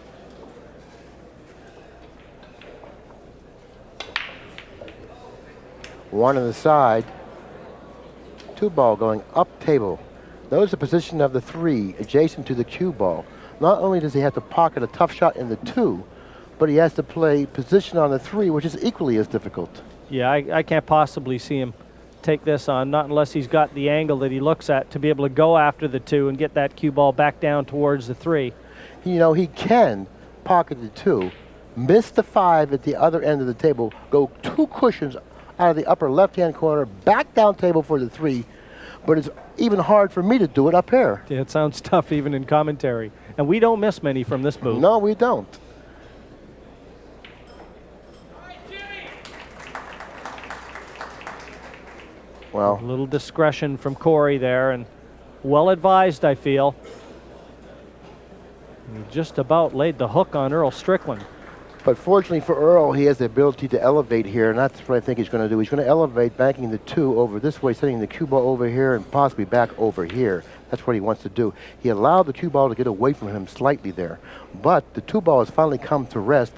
One on the side. 2 ball going up table. Notice the position of the 3 adjacent to the cue ball. Not only does he have to pocket a tough shot in the 2, but he has to play position on the 3, which is equally as difficult.
Yeah, I can't possibly see him take this on, not unless he's got the angle that he looks at to be able to go after the 2 and get that cue ball back down towards the 3.
You know, he can pocket the 2, miss the 5 at the other end of the table, go 2 cushions out of the upper left-hand corner, back down table for the 3, but it's even hard for me to do it up here.
Yeah, it sounds tough even in commentary. And we don't miss many from this booth.
No, we don't. Well,
a little discretion from Corey there, and well advised, I feel. He just about laid the hook on Earl Strickland.
but fortunately for Earl, he has the ability to elevate here, and that's what I think he's going to do. He's going to elevate, banking the 2 over this way, sending the cue ball over here, and possibly back over here. That's what he wants to do. He allowed the cue ball to get away from him slightly there, but the 2 ball has finally come to rest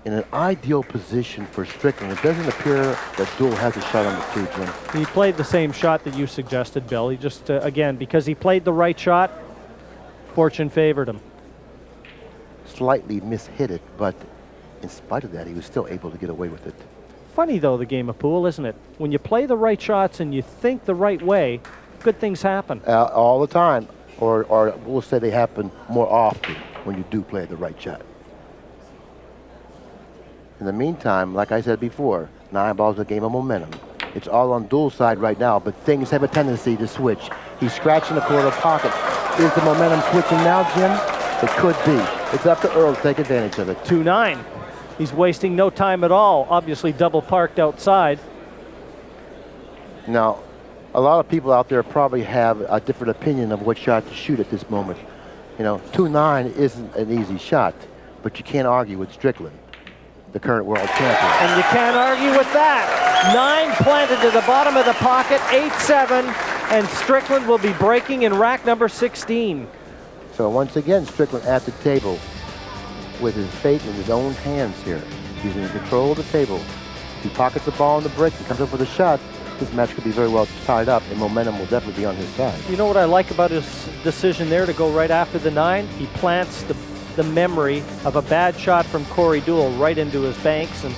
in an ideal position for Strickland. It doesn't appear that Deuel has a shot on the 2, Jim.
He played the same shot that you suggested, Bill. He just, again, because he played the right shot, fortune favored him.
Slightly mishit it, but in spite of that, he was still able to get away with it.
Funny, though, the game of pool, isn't it? When you play the right shots and you think the right way, good things happen.
All the time, or we'll say they happen more often when you do play the right shot. In the meantime, like I said before, 9 balls is a game of momentum. It's all on Deuel's side right now, but things have a tendency to switch. He's scratching the corner pocket. Is the momentum switching now, Jim? It could be. It's up to Earl to take advantage of it.
2-9. He's wasting no time at all. Obviously double parked outside.
Now, a lot of people out there probably have a different opinion of what shot to shoot at this moment. You know, 2-9 isn't an easy shot, but you can't argue with Strickland, the current world champion.
And you can't argue with that. 9 planted to the bottom of the pocket, 8-7, and Strickland will be breaking in rack number 16.
So once again, Strickland at the table with his fate in his own hands here. He's in control of the table. He pockets the ball in the break and comes up with a shot. This match could be very well tied up, and momentum will definitely be on his side.
You know what I like about his decision there to go right after the 9? He plants the memory of a bad shot from Corey Deuel right into his banks and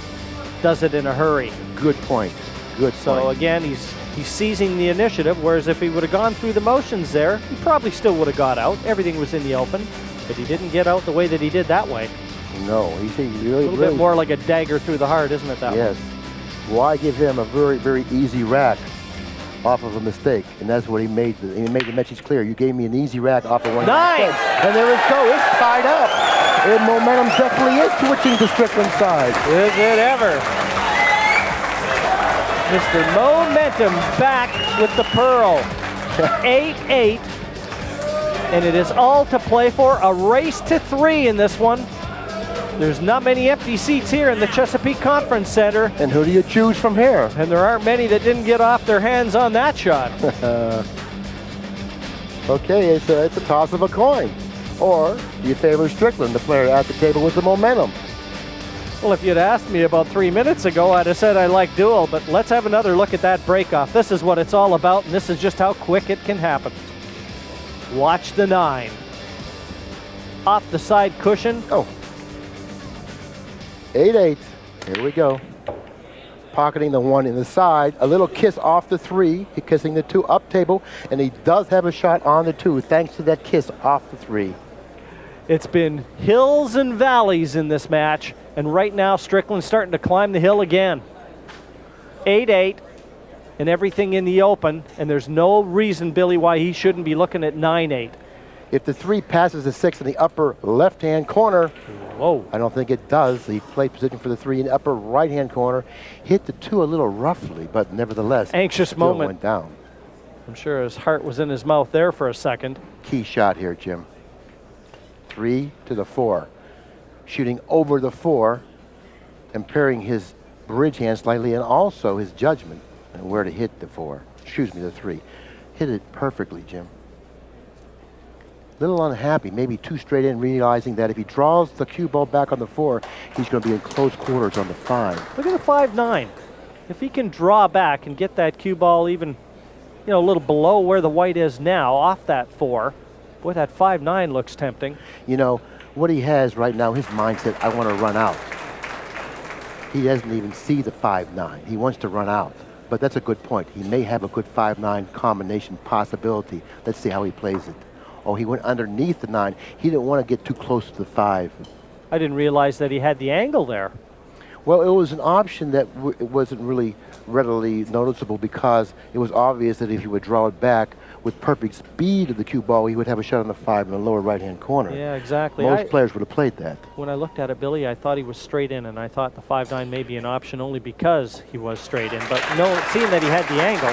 does it in a hurry.
Good point. Good
So
point.
again, he's seizing the initiative, whereas if he would have gone through the motions there, he probably still would have got out. Everything was in the open, but he didn't get out the way that he did that way.
No, he's really,
A little bit more like a dagger through the heart, isn't it, that
yes. Why give him a very, very easy rack off of a mistake? And that's what he made the message clear. You gave me an easy rack off of one.
9!
Mistake. And there it goes. It's tied up. And momentum definitely is switching to Strickland's side.
Is it ever? Mr. Momentum back with the pearl. 8-8. And it is all to play for. A race to 3 in this one. There's not many empty seats here in the Chesapeake Conference Center.
And who do you choose from here?
And there aren't many that didn't get off their hands on that shot.
Okay, it's a toss of a coin. Or do you favor Strickland, the player at the table with the momentum?
Well, if you'd asked me about 3 minutes ago, I'd have said I like Deuel, but let's have another look at that break-off. This is what it's all about, and this is just how quick it can happen. Watch the 9. Off the side cushion.
Oh. 8-8. Here we go. Pocketing the 1 in the side. A little kiss off the 3. He's kissing the 2 up table, and he does have a shot on the 2 thanks to that kiss off the 3.
It's been hills and valleys in this match, and right now Strickland's starting to climb the hill again. 8-8, and everything in the open, and there's no reason, Billy, why he shouldn't be looking at 9-8.
If the 3 passes the 6 in the upper left-hand corner,
whoa,
I don't think it does. He played position for the 3 in the upper right-hand corner, hit the 2 a little roughly, but nevertheless,
anxious
still
moment.
went down.
I'm sure his heart was in his mouth there for a second.
Key shot here, Jim. 3 to the 4. Shooting over the 4, impairing his bridge hand slightly and also his judgment and where to hit the 4. Excuse me, the 3. Hit it perfectly, Jim. Little unhappy, maybe 2 straight in, realizing that if he draws the cue ball back on the 4, he's going to be in close quarters on the 5.
Look at the 5-9. If he can draw back and get that cue ball even you know, a little below where the white is now, off that 4. Boy, that 5-9 looks tempting.
You know, what he has right now, his mindset, I want to run out. He doesn't even see the 5-9. He wants to run out. But that's a good point. He may have a good 5-9 combination possibility. Let's see how he plays it. Oh, he went underneath the 9. He didn't want to get too close to the 5.
I didn't realize that he had the angle there.
Well, it was an option that it wasn't really readily noticeable because it was obvious that if he would draw it back with perfect speed of the cue ball, he would have a shot on the 5 in the lower right-hand corner.
Yeah, exactly.
Most players would have played that.
When I looked at it, Billy, I thought he was straight in, and I thought the 5-9 may be an option only because he was straight in. But no, seeing that he had the angle,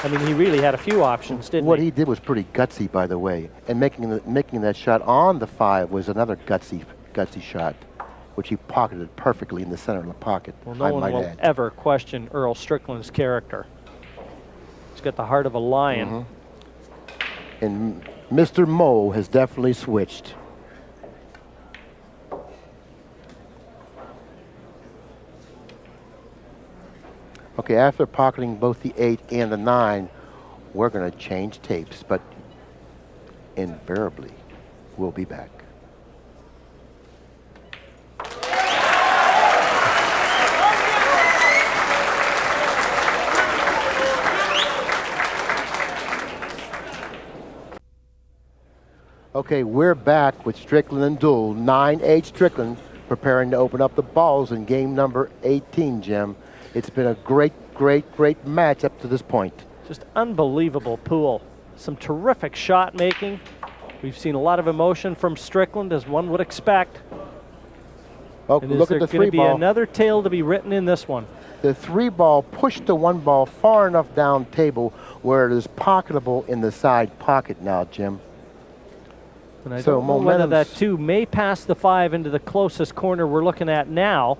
I mean, he really had a few options, didn't he?
What he did was pretty gutsy, by the way, and making that shot on the 5 was another gutsy shot, which he pocketed perfectly in the center of the pocket.
Well, no one will ever question Earl Strickland's character. He's got the heart of a lion.
And Mr. Mo has definitely switched. Okay, after pocketing both the 8 and the 9, we're going to change tapes, but invariably, we'll be back. Okay, we're back with Strickland and Deuel. 9-8 Strickland preparing to open up the balls in game number 18, Jim. It's been a great, great, great match up to this point.
Just unbelievable pool. Some terrific shot making. We've seen a lot of emotion from Strickland, as one would expect.
Oh,
and
look at the 3 ball.
Is there going to be another tale to be written in this one?
The 3 ball pushed the 1 ball far enough down table where it is pocketable in the side pocket now, Jim.
And I don't know whether that 2 may pass the 5 into the closest corner we're looking at now.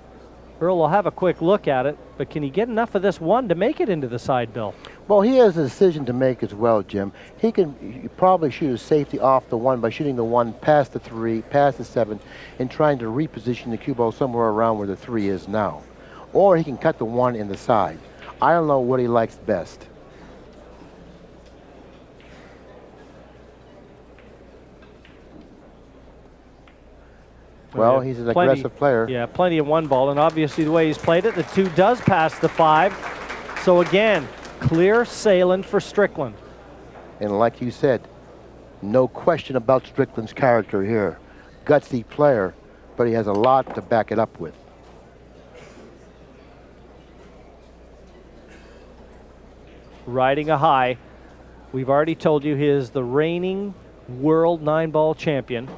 Earl will have a quick look at it, but can he get enough of this 1 to make it into the side, Bill?
Well, he has a decision to make as well, Jim. He can probably shoot his safety off the 1 by shooting the 1 past the 3, past the 7, and trying to reposition the cue ball somewhere around where the 3 is now. Or he can cut the 1 in the side. I don't know what he likes best. Well, he's an aggressive player.
Yeah, plenty of 1 ball, and obviously the way he's played it, the 2 does pass the 5. So again, clear sailing for Strickland.
And like you said, no question about Strickland's character here. Gutsy player, but he has a lot to back it up with.
Riding a high. We've already told you he is the reigning world 9-ball champion.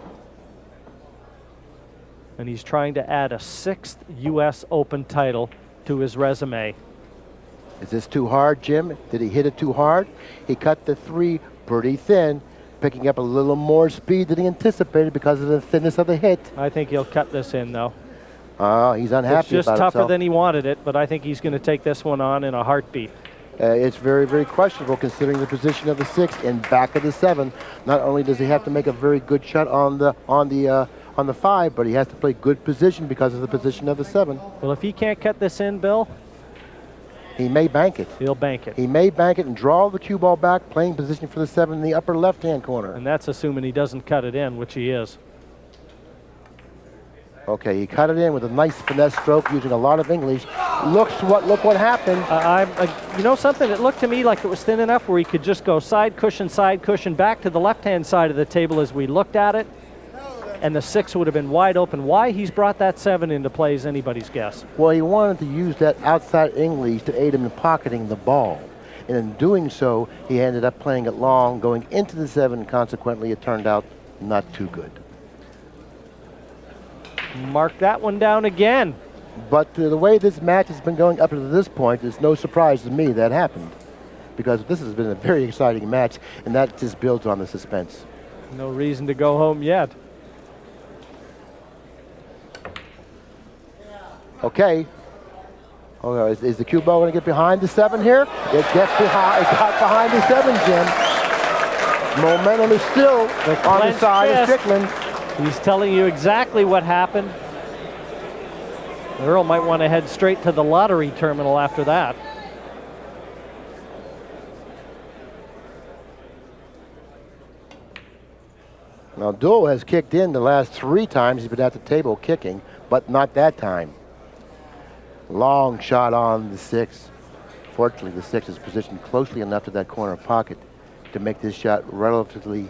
And he's trying to add a 6th U.S. Open title to his resume.
Is this too hard, Jim? Did he hit it too hard? He cut the 3 pretty thin, picking up a little more speed than he anticipated because of the thinness of the hit.
I think he'll cut this in, though.
He's unhappy about
It's just
tougher
tougher than he wanted it, but I think he's going to take this one on in a heartbeat.
It's very, very questionable considering the position of the 6 and back of the 7. Not only does he have to make a very good shot on the 5, but he has to play good position because of the position of the 7.
Well, if he can't cut this in, Bill,
he may bank it.
He'll bank it.
He may bank it and draw the cue ball back, playing position for the 7 in the upper left-hand corner.
And that's assuming he doesn't cut it in, which he is.
Okay, he cut it in with a nice finesse stroke using a lot of English. Look what happened.
You know something? It looked to me like it was thin enough where he could just go side cushion, back to the left-hand side of the table as we looked at it. And the 6 would have been wide open. Why he's brought that 7 into play is anybody's guess.
Well, he wanted to use that outside English to aid him in pocketing the ball. And in doing so, he ended up playing it long, going into the 7, and consequently it turned out not too good.
Mark that one down again.
But the way this match has been going up to this point, it's no surprise to me that happened. Because this has been a very exciting match, and that just builds on the suspense.
No reason to go home yet.
Okay. Oh, is the cue ball going to get behind the 7 here? It got behind the 7, Jim. Momentum is still on the side of Strickland.
He's telling you exactly what happened. Earl might want to head straight to the lottery terminal after that.
Now, Deuel has kicked in the last 3 times he's been at the table kicking, but not that time. Long shot on the 6. Fortunately, the 6 is positioned closely enough to that corner pocket to make this shot relatively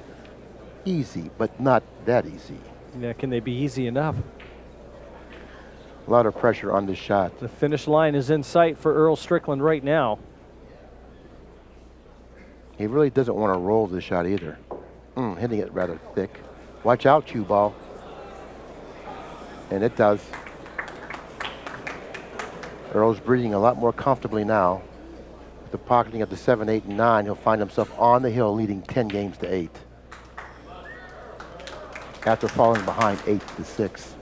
easy, but not that easy.
Yeah, can they be easy enough?
A lot of pressure on this shot.
The finish line is in sight for Earl Strickland right now.
He really doesn't want to roll this shot either. Hitting it rather thick. Watch out, cue ball. And it does. Earl's breathing a lot more comfortably now. With the pocketing of the 7, 8, and 9, he'll find himself on the hill leading 10 games to 8. After falling behind 8 to 6.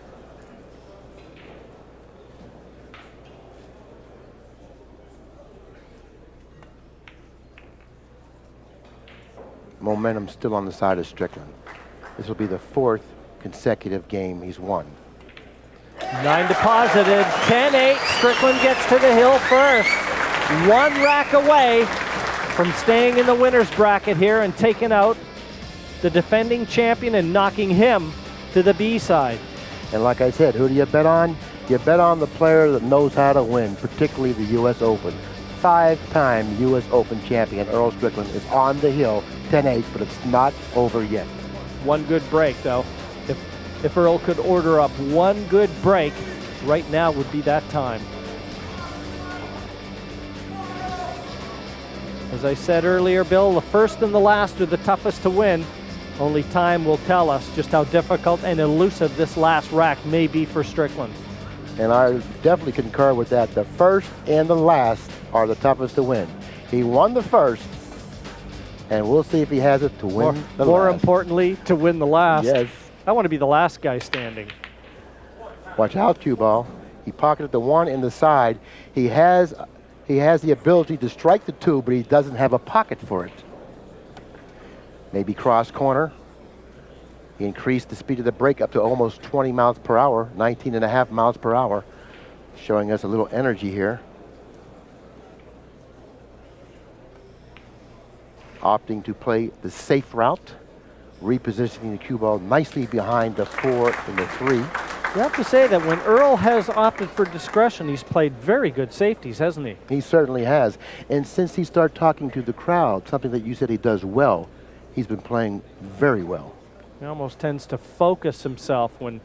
Momentum still on the side of Strickland. This will be the 4th consecutive game he's won.
9 deposited, 10-8. Strickland gets to the hill first. 1 rack away from staying in the winner's bracket here and taking out the defending champion and knocking him to the B side.
And like I said, who do you bet on? You bet on the player that knows how to win, particularly the U.S. Open. 5-time U.S. Open champion Earl Strickland is on the hill, 10-8, but it's not over yet.
1 good break, though. If Earl could order up 1 good break, right now would be that time. As I said earlier, Bill, the first and the last are the toughest to win. Only time will tell us just how difficult and elusive this last rack may be for Strickland.
And I definitely concur with that. The first and the last are the toughest to win. He won the first, and we'll see if he has it to win the last.
More importantly, to win the last.
Yes.
I want to be the last guy standing.
Watch out, cue ball. He pocketed the 1 in the side. He has the ability to strike the 2, but he doesn't have a pocket for it. Maybe cross corner. He increased the speed of the break up to almost 20 miles per hour, 19.5 miles per hour, showing us a little energy here. Opting to play the safe route, repositioning the cue ball nicely behind the 4 and the 3.
You have to say that when Earl has opted for discretion, he's played very good safeties, hasn't he?
He certainly has. And since he started talking to the crowd, something that you said he does well, he's been playing very well.
He almost tends to focus himself when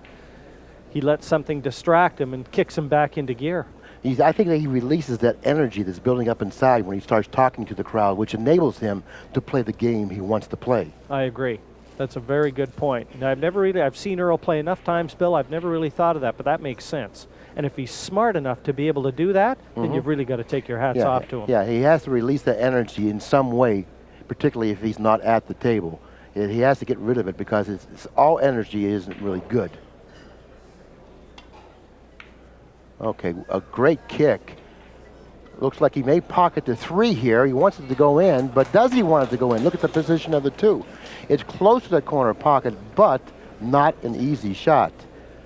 he lets something distract him and kicks him back into gear.
I think that he releases that energy that's building up inside when he starts talking to the crowd, which enables him to play the game he wants to play.
I agree. That's a very good point. And I've seen Earl play enough times, Bill, I've never really thought of that, but that makes sense. And if he's smart enough to be able to do that, then you've really got to take your hats off to him.
Yeah, he has to release that energy in some way, particularly if he's not at the table. He has to get rid of it because it's all energy isn't really good. Okay, a great kick. Looks like he may pocket the 3 here. He wants it to go in, but does he want it to go in? Look at the position of the 2. It's close to that corner pocket, but not an easy shot.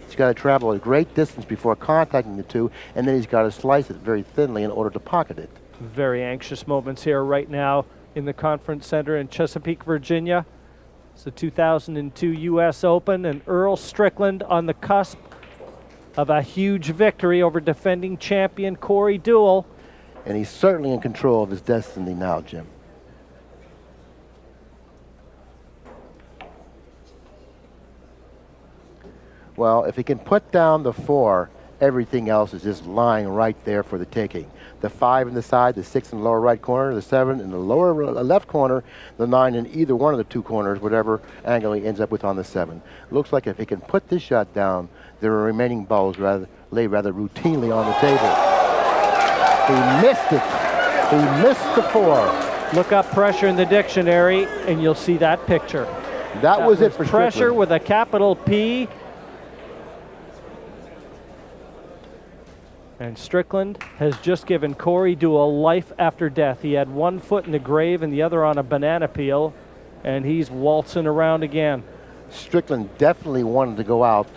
He's got to travel a great distance before contacting the 2, and then he's got to slice it very thinly in order to pocket it.
Very anxious moments here right now in the Conference Center in Chesapeake, Virginia. It's the 2002 U.S. Open, and Earl Strickland on the cusp of a huge victory over defending champion Corey Deuel.
And he's certainly in control of his destiny now, Jim. Well, if he can put down the 4, everything else is just lying right there for the taking. The 5 in the side, the 6 in the lower right corner, the 7 in the lower left corner, the 9 in either one of the 2 corners, whatever angle he ends up with on the 7. Looks like if he can put this shot down, the remaining balls lay rather routinely on the table. He missed it. He missed the 4.
Look up pressure in the dictionary, and you'll see that picture.
That was it for
pressure
Strickland.
with a capital P. And Strickland has just given Corey Deuel life after death. He had 1 foot in the grave and the other on a banana peel, and he's waltzing around again.
Strickland definitely wanted to go out,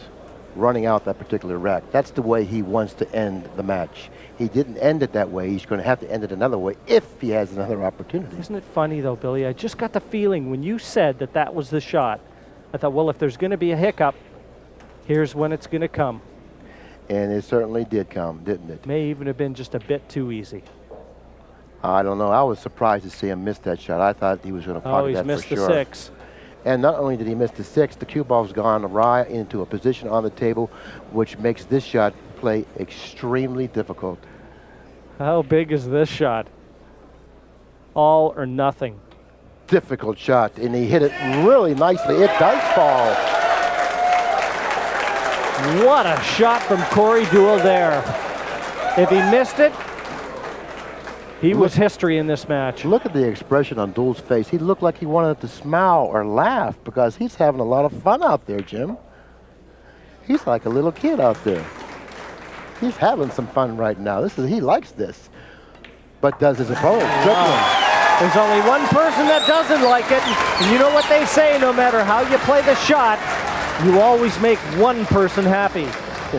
running out that particular rack. That's the way he wants to end the match. He didn't end it that way. He's going to have to end it another way if he has another opportunity.
Isn't it funny, though, Billy? I just got the feeling when you said that that was the shot, I thought, well, if there's going to be a hiccup, here's when it's going to come.
And it certainly did come, didn't it?
May even have been just a bit too easy.
I don't know. I was surprised to see him miss that shot. I thought he was going to pocket that for sure.
Oh, he's missed the 6.
And not only did he miss the 6, the cue ball's gone awry into a position on the table, which makes this shot play extremely difficult.
How big is this shot? All or nothing.
Difficult shot, and he hit it really nicely. It does fall.
What a shot from Corey Deuel there. If he missed it, he was history in this match.
Look at the expression on Deuel's face. He looked like he wanted to smile or laugh because he's having a lot of fun out there, Jim. He's like a little kid out there. He's having some fun right now. He likes this. But does his opponent, Strickland.
There's only one person that doesn't like it. And you know what they say, no matter how you play the shot, you always make one person happy.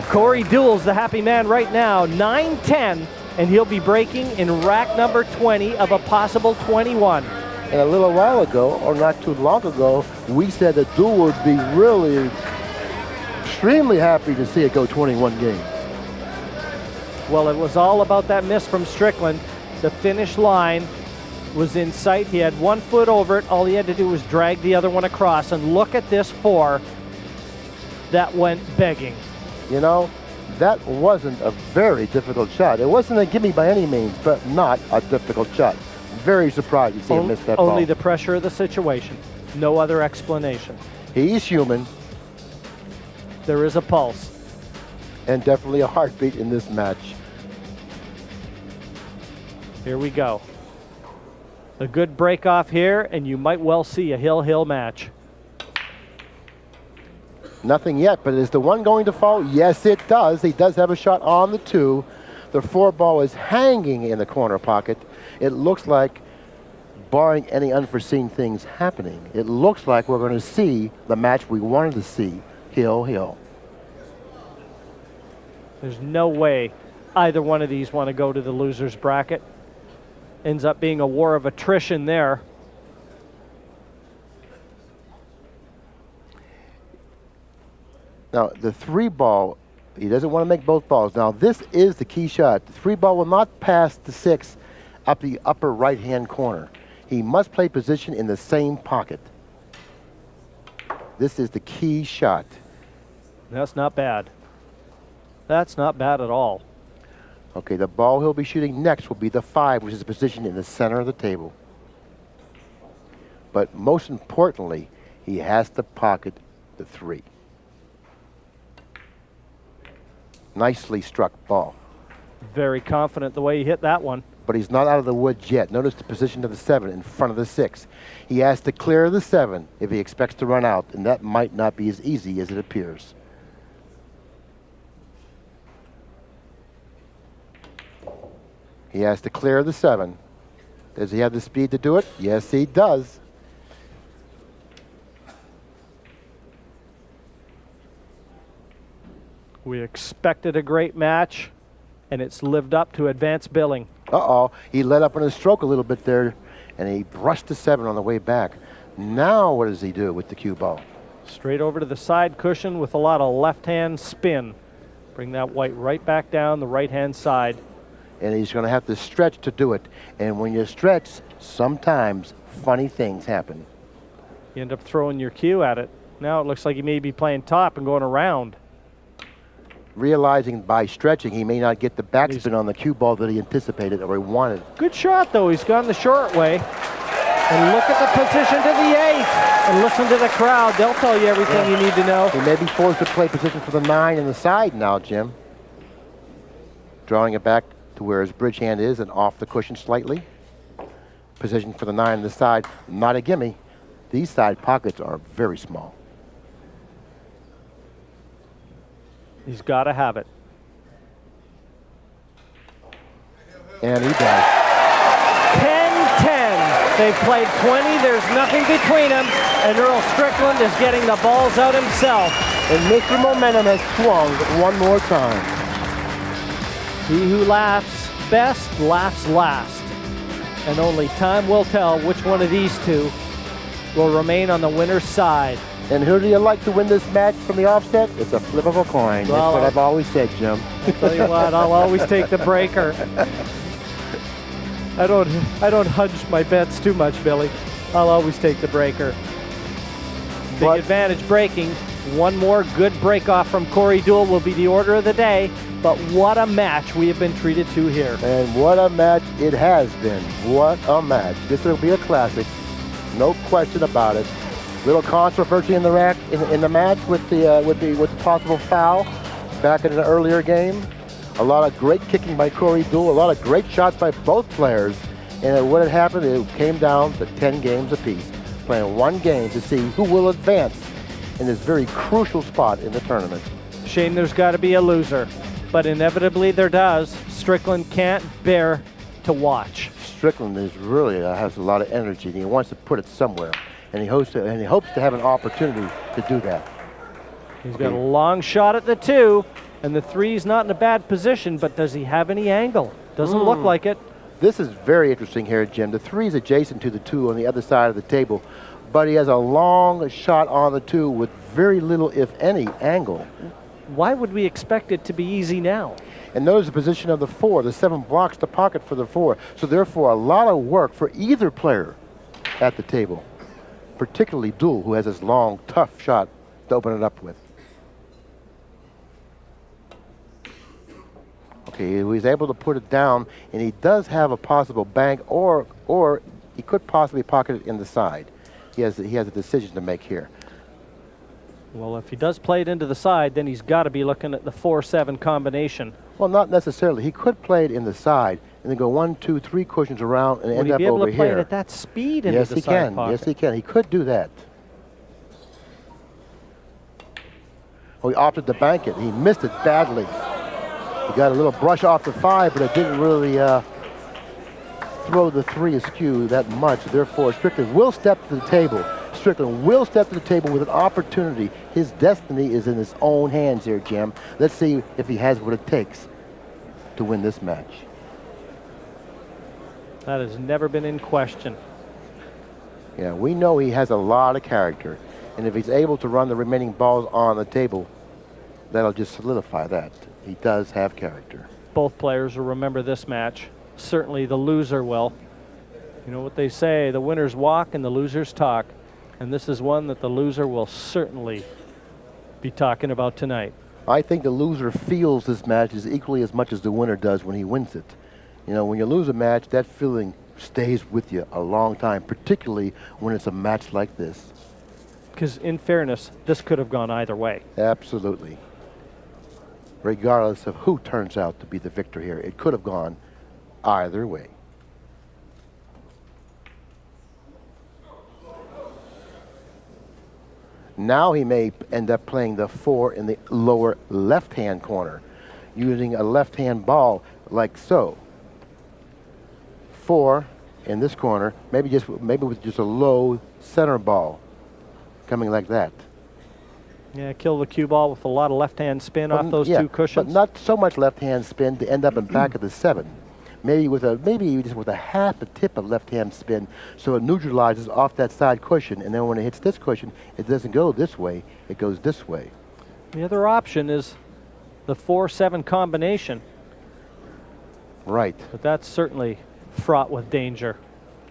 Corey Deuel's the happy man right now, 9-10, and he'll be breaking in rack number 20 of a possible 21.
And a little while ago, or not too long ago, we said that Deuel would be really extremely happy to see it go 21 games.
Well, it was all about that miss from Strickland. The finish line was in sight. He had 1 foot over it. All he had to do was drag the other one across. And look at this 4 that went begging.
You know, that wasn't a very difficult shot. It wasn't a gimme by any means, but not a difficult shot. Very surprised to see him miss that ball.
Only the pressure of the situation. No other explanation.
He's human.
There is a pulse.
And definitely a heartbeat in this match.
Here we go. A good break off here, and you might well see a hill-hill match.
Nothing yet, but is the 1 going to fall? Yes, it does. He does have a shot on the 2. The 4 ball is hanging in the corner pocket. It looks like, barring any unforeseen things happening, it looks like we're going to see the match we wanted to see, hill-hill.
There's no way either one of these want to go to the loser's bracket. Ends up being a war of attrition there.
Now, the 3 ball, he doesn't want to make both balls. Now, this is the key shot. The 3 ball will not pass the 6 up the upper right-hand corner. He must play position in the same pocket. This is the key shot.
That's not bad. That's not bad at all.
Okay, the ball he'll be shooting next will be the 5, which is positioned in the center of the table. But most importantly, he has to pocket the 3. Nicely struck ball.
Very confident the way he hit that one.
But he's not out of the woods yet. Notice the position of the 7 in front of the 6. He has to clear the 7 if he expects to run out, and that might not be as easy as it appears. He has to clear the 7. Does he have the speed to do it? Yes, he does.
We expected a great match, and it's lived up to advanced billing.
Uh-oh, he let up on his stroke a little bit there, and he brushed the 7 on the way back. Now what does he do with the cue ball?
Straight over to the side cushion with a lot of left-hand spin. Bring that white right back down the right-hand side.
And he's going to have to stretch to do it. And when you stretch, sometimes funny things happen.
You end up throwing your cue at it. Now it looks like he may be playing top and going around.
Realizing by stretching he may not get the backspin on the cue ball that he anticipated or he wanted.
Good shot, though. He's gone the short way. And look at the position to the 8. And listen to the crowd. They'll tell you everything you need to know.
He may be forced to play position for the 9 in the side now, Jim. Drawing it back to where his bridge hand is and off the cushion slightly. Position for the 9 on the side. Not a gimme. These side pockets are very small.
He's got to have it.
And he does.
10-10. They've played 20. There's nothing between them. And Earl Strickland is getting the balls out himself.
And Mr. Momentum has swung one more time.
He who laughs best laughs last. And only time will tell which one of these two will remain on the winner's side.
And who do you like to win this match from the offset? It's a flip of a coin.
Well,
that's what I've always said, Jim.
I'll tell you what, I'll always take the breaker. I don't hunch my bets too much, Billy. I'll always take the breaker. Big advantage breaking. One more good break off from Corey Deuel will be the order of the day. But what a match we have been treated to here.
And what a match it has been. What a match. This will be a classic. No question about it. Little controversy in the match with the possible foul back in an earlier game. A lot of great kicking by Corey Deuel. A lot of great shots by both players. And what had happened, it came down to 10 games apiece. Playing one game to see who will advance in this very crucial spot in the tournament.
Shane, there's got to be a loser. But inevitably there does. Strickland can't bear to watch.
Strickland is really has a lot of energy, and he wants to put it somewhere, and he hopes to have an opportunity to do that.
He's got a long shot at the 2, and the 3's not in a bad position, but does he have any angle? Doesn't look like it.
This is very interesting here, Jim. The 3's adjacent to the 2 on the other side of the table, but he has a long shot on the 2 with very little, if any, angle.
Why would we expect it to be easy now?
And notice the position of the 4. The 7 blocks the pocket for the 4. So therefore, a lot of work for either player at the table, particularly Deuel, who has this long, tough shot to open it up with. Okay, he's able to put it down, and he does have a possible bank, or he could possibly pocket it in the side. He has a decision to make here.
Well, if he does play it into the side, then he's got to be looking at the 4-7 combination.
Well, not necessarily. He could play it in the side and then go 1, 2, 3 cushions around and end up over here.
Would he be able to play it at that speed into the side pocket?
Yes, he can. He could do that. Well, he opted to bank it. He missed it badly. He got a little brush off the 5, but it didn't really throw the 3 askew that much. Therefore, Strickland will step to the table. Strickland will step to the table with an opportunity. His destiny is in his own hands here, Jim. Let's see if he has what it takes to win this match.
That has never been in question.
Yeah, we know he has a lot of character. And if he's able to run the remaining balls on the table, that'll just solidify that. He does have character.
Both players will remember this match. Certainly the loser will. You know what they say, the winners walk and the losers talk. And this is one that the loser will certainly be talking about tonight.
I think the loser feels this match as equally as much as the winner does when he wins it. You know, when you lose a match, that feeling stays with you a long time, particularly when it's a match like this.
Because in fairness, this could have gone either way.
Absolutely. Regardless of who turns out to be the victor here, it could have gone either way. Now he may end up playing the 4 in the lower left-hand corner, using a left-hand ball like so. 4 in this corner, maybe with just a low center ball, coming like that.
Yeah, kill the cue ball with a lot of left-hand spin off those 2 cushions.
But not so much left-hand spin to end up in back of the 7. Maybe just with a half a tip of left-hand spin, so it neutralizes off that side cushion, and then when it hits this cushion, it doesn't go this way, it goes this way.
The other option is the 4-7 combination.
Right.
But that's certainly fraught with danger.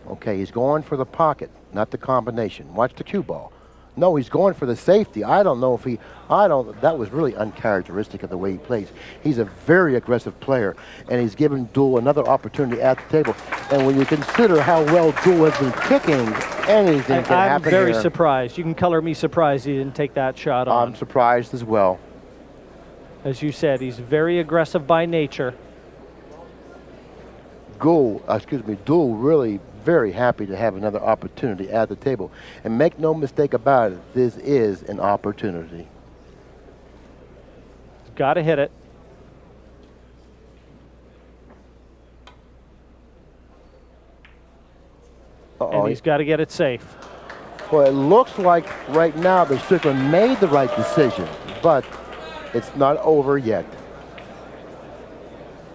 Okay, he's going for the pocket, not the combination. Watch the cue ball. No, he's going for the safety. I don't know if that was really uncharacteristic of the way he plays. He's a very aggressive player, and he's given Deuel another opportunity at the table. And when you consider how well Deuel has been kicking, anything can happen here.
I'm very surprised. You can color me surprised he didn't take that shot on.
I'm surprised as well.
As you said, he's very aggressive by nature.
Deuel really very happy to have another opportunity at the table. And make no mistake about it, this is an opportunity.
He's got to hit it. And he's got to get it safe.
Well, it looks like right now that Strickland made the right decision, but it's not over yet.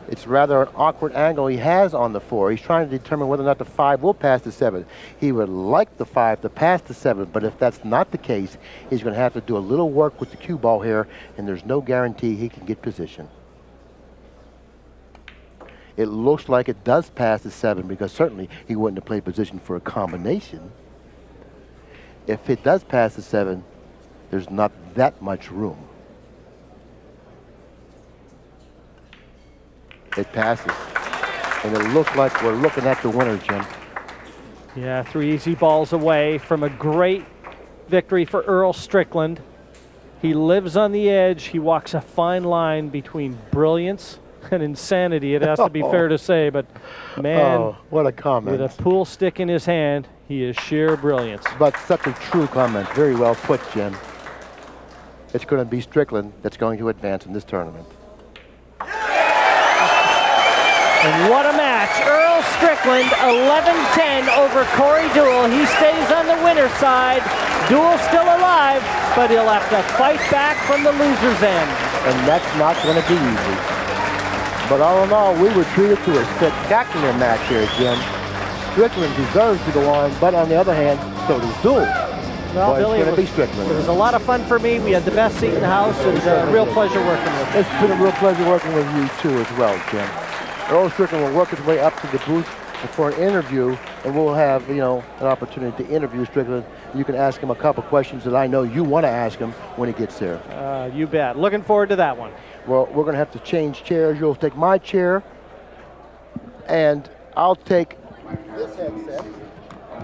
It's rather an awkward angle he has on the 4. He's trying to determine whether or not the 5 will pass the 7. He would like the 5 to pass the 7, but if that's not the case, he's going to have to do a little work with the cue ball here, and there's no guarantee he can get position. It looks like it does pass the 7, because certainly he wouldn't have played position for a combination. If it does pass the 7, there's not that much room. It passes. And it looks like we're looking at the winner, Jim.
Yeah, 3 easy balls away from a great victory for Earl Strickland. He lives on the edge. He walks a fine line between brilliance and insanity, it has to be fair to say, but man,
what a comment.
With a pool stick in his hand, he is sheer brilliance.
But such a true comment. Very well put, Jim. It's going to be Strickland that's going to advance in this tournament.
And what a match. Earl Strickland, 11-10 over Corey Deuel. He stays on the winner's side. Deuel's still alive, but he'll have to fight back from the loser's end.
And that's not going to be easy. But all in all, we were treated to a spectacular match here, Jim. Strickland deserves to go on, but on the other hand, so does Deuel.
Well, Billy,
it was
a lot of fun for me. We had the best seat in the house, and a real pleasure working with you.
It's been a real pleasure working with you, too, as well, Jim. Earl Strickland will work his way up to the booth for an interview, and we'll have, an opportunity to interview Strickland. You can ask him a couple questions that I know you want to ask him when he gets there.
You bet. Looking forward to that one.
Well, we're going to have to change chairs. You'll take my chair, and I'll take this headset.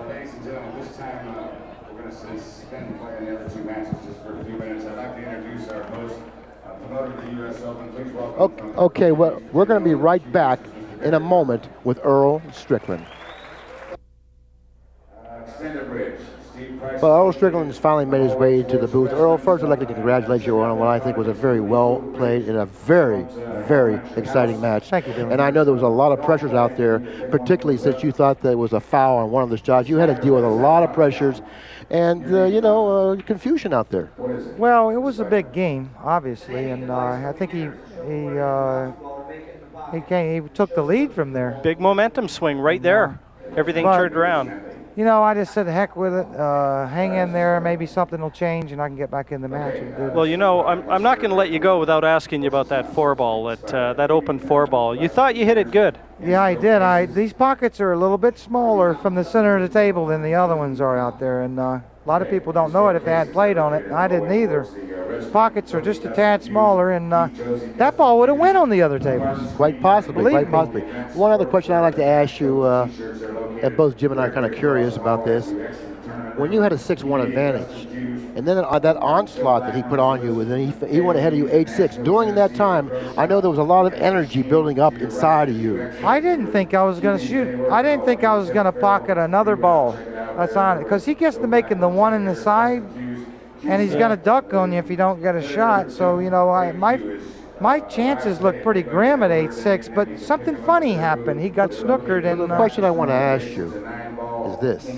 Ladies and gentlemen, this time we're going to suspend playing the other 2 matches just for a few minutes. I'd like to introduce our host, promoter of the U.S. Open. Please welcome.
Okay, well, we're going to be right back in a moment with Earl Strickland.
Extended bridge.
Well, Earl Strickland has finally made his way to the booth. Earl, first I'd like to congratulate you on what I think was a very well played and a very, very exciting match.
Thank you, Dylan.
And I know there was a lot of pressures out there, particularly since you thought there was a foul on one of the shots. You had to deal with a lot of pressures and, confusion out there.
Well, it was a big game, obviously, and I think he took the lead from there.
Big momentum swing right there. Everything turned around.
I just said heck with it. Hang in there. Maybe something will change, and I can get back in the match.
Well, I'm not going to let you go without asking you about that 4-ball, that open 4-ball. You thought you hit it good.
Yeah, I did. These pockets are a little bit smaller from the center of the table than the other ones are out there, and a lot of people don't know it if they hadn't played on it. I didn't either. Pockets are just a tad smaller, and that ball would have went on the other tables.
Quite possibly,
Believe
quite
me.
possibly. One other question I'd like to ask you, and both Jim and I are kind of curious about this. When you had a 6-1 advantage, and then that onslaught that he put on you, and then he went ahead of you 8-6. During that time, I know there was a lot of energy building up inside of you.
I didn't think I was going to shoot. I didn't think I was going to pocket another ball. That's on it. Because he gets to making the one in the side, and he's going to duck on you if you don't get a shot. So, my chances look pretty grim at 8-6, but something funny happened. He got snookered. And
the question I want to ask you is this.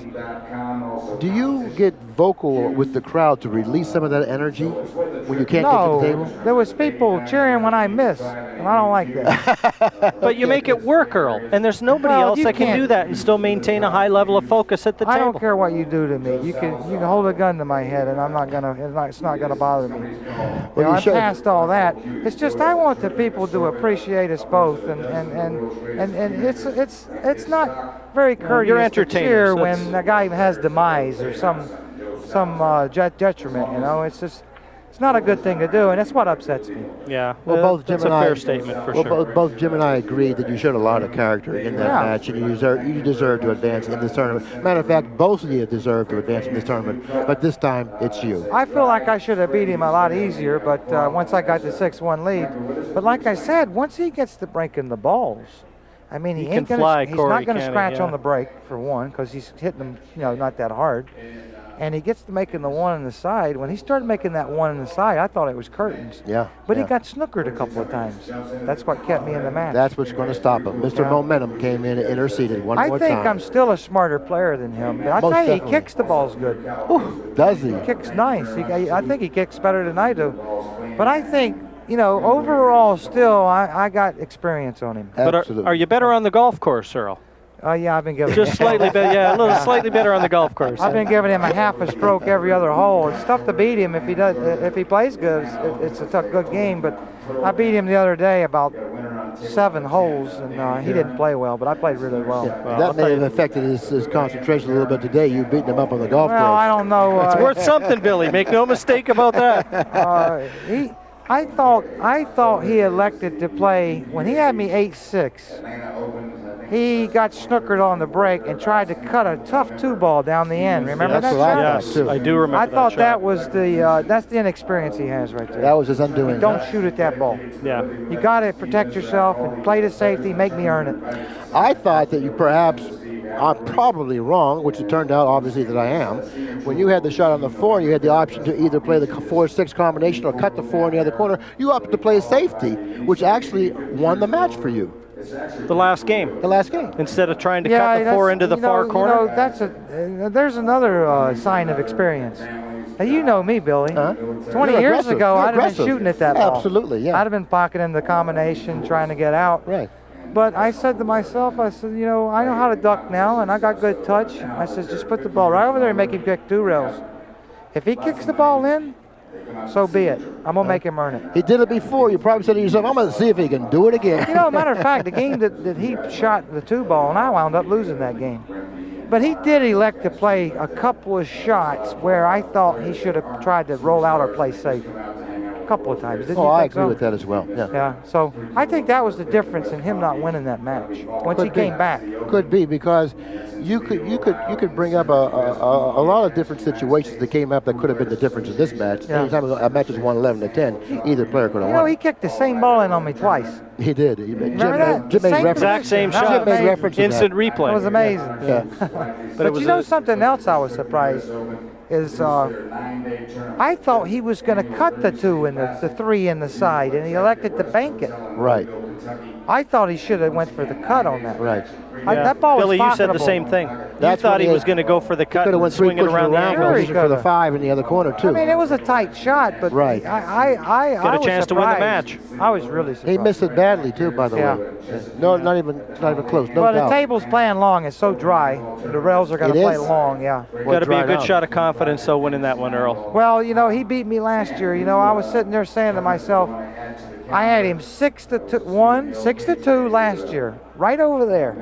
Do you get vocal with the crowd to release some of that energy when you can't get to the table?
There was people cheering when I miss, and I don't like that.
But you make it work, Earl, and there's nobody else that can do that and still maintain a high level of focus at the table.
I don't care what you do to me. You can hold a gun to my head, and it's not gonna bother me. I'm past all that. It's just I want the people to appreciate us both, and it's not very courteous to cheer when a guy has demise or some detriment. It's not a good thing to do, and that's what upsets me.
Yeah,
well, both Jim
that's
and
a
I,
fair statement for sure.
Both Jim and I agreed that you showed a lot of character in that match, and you deserve to advance in this tournament. Matter of fact, both of you deserve to advance in this tournament, but this time it's you.
I feel like I should have beat him a lot easier, but once I got the 6-1 lead. But like I said, once he gets to breaking the balls, he ain't gonna, he's not going to scratch on the break, for one, because he's hitting them, not that hard. And he gets to making the one on the side. When he started making that one on the side, I thought it was curtains.
Yeah.
But he got snookered a couple of times. That's what kept me in the match.
That's what's going to stop him. Mr. Momentum came in and interceded one more time.
I think I'm still a smarter player than him. But I'll tell you, he kicks the balls good.
Ooh, does he?
He kicks nice. I think he kicks better than I do. But I think you know, overall, still, I got experience on him.
But are you better on the golf course, Earl?
Yeah, I've been giving
just slightly better. Yeah, a little slightly better on the golf course.
I've been giving him a half a stroke every other hole. It's tough to beat him if he does. If he plays good, it's a tough, good game. But I beat him the other day about 7 holes, and he didn't play well. But I played really well.
Yeah, well, that may have affected his concentration a little bit today. You beating him up on the golf course.
Well, I don't know.
It's worth something, Billy. Make no mistake about that.
I thought he elected to play when he had me 8-6. He got snookered on the break and tried to cut a tough 2-ball down the end. Remember that shot?
Yes, I do remember.
I thought
that
was that's the inexperience he has right there.
That was his undoing.
Don't shoot at that ball.
Yeah.
You got to protect yourself and play to safety. Make me earn it.
I thought that you perhaps. I'm probably wrong, which it turned out obviously that I am. When you had the shot on the 4, you had the option to either play the 4-6 combination or cut the 4 in the other corner. You opted to play safety, which actually won the match for you.
The last game.
The last game.
Instead of trying to cut the 4 into the far corner.
You know, there's another sign of experience. Now, you know me, Billy. 20 years ago, I'd have been shooting at that ball.
Absolutely, yeah.
I'd have been pocketing the combination, trying to get out.
Right.
But I said to myself, I said, you know, I know how to duck now, and I got good touch. I said, just put the ball right over there and make him kick 2 rails. If he kicks the ball in, so be it. I'm going to make him earn it.
He did it before. You probably said to yourself, I'm going to see if he can do it again.
You know, matter of fact, the game that he shot the 2 ball, and I wound up losing that game. But he did elect to play a couple of shots where I thought he should have tried to roll out or play safe. A couple of times. Didn't you
I
think
agree
so?
with that as well. Yeah.
Yeah. So I think that was the difference in him not winning that match once he came back.
Could be, because you could bring up a lot of different situations that came up that could have been the difference in this match.
Yeah.
Anytime a match is won 11-10, either player could have
You
won.
know, he kicked the same ball in on me twice.
He did.
Remember that?
Jim made
Same
reference.
Exact same
That was
shot.
Jim made reference to
Instant
that.
replay.
It was amazing.
Yeah.
But it
But
was
you know something else I was surprised is I thought he was going to cut the 2 and the 3 in the side, and he elected to bank it.
Right.
I thought he should have went for the cut on that.
Right.
That ball
Billy,
was
you said the
pocketable.
same thing.
That's
You thought he
when
was going to go for the cut
Could have
and
went
swing it around the
around
angle.
for the 5 in the other corner too.
I mean, it was a tight shot, but
Right.
I
Got a
was
chance to win the
surprised.
match.
I was really surprised.
He missed it badly too, by the
Yeah.
way. No, not even close. No
Well, the
doubt.
table's playing long. It's so dry. The rails are going to
It
play
is?
long. Yeah.
Got to be a
dried
good
out.
shot of confidence, though, winning that one, Earl.
Well, you know, he beat me last year. You know, I was sitting there saying to myself, I had him 6-2 last year, right over there,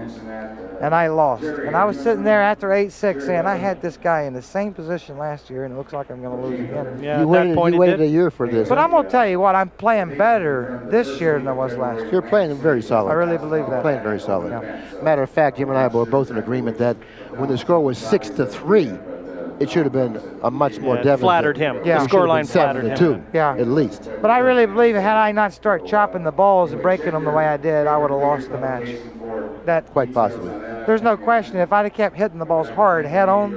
and I lost. And I was sitting there after 8-6 saying, I had this guy in the same position last year, and it looks like I'm going to lose again.
Yeah,
You
at
waited,
that point
you
he
waited
did.
a year for this.
But I'm going to tell you what, I'm playing better this year than I was last year.
You're playing very solid.
I really believe that.
Playing very solid.
Yeah.
Matter of fact, Jim and I were both in agreement that when the score was 6-3, it should have been a much more
Yeah, it
definite.
flattered him.
Yeah.
The scoreline flattered him.
7-2,
Yeah.
at least.
But I really believe had I not started chopping the balls and breaking them the way I did, I would have lost the match. That
Quite possibly.
There's no question. If I'd have kept hitting the balls hard, head on,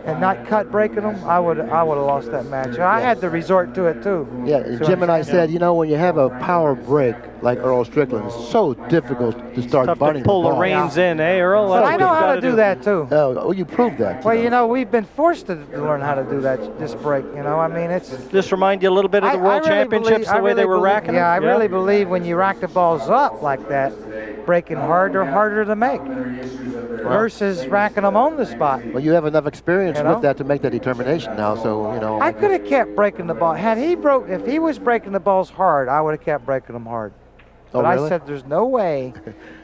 and not cut breaking them, I would have lost that match. I had to resort to it too.
Yeah,
See what
Jim
I'm
and I
saying?
said, you know, when you have a power break like Earl Strickland, it's so difficult to start
Tough
bunting
to pull the
ball.
reins in, eh, Earl?
But
That's
I
what
know
you've
how
gotta
to do that too.
Oh, you proved that.
Well, you know, we've been forced to learn how to do this break. You know, I mean, it's.
Just remind you a little bit of the World Championships, the way they were racking
Yeah, I
them?
really believe when you rack the balls up like that, breaking hard, they're harder to make versus racking them on the spot.
Well, you have enough experience
You know?
with that to make that determination now, so, you know.
I could have kept breaking the ball. If he was breaking the balls hard, I would have kept breaking them hard.
Oh,
But
really?
I said, there's no way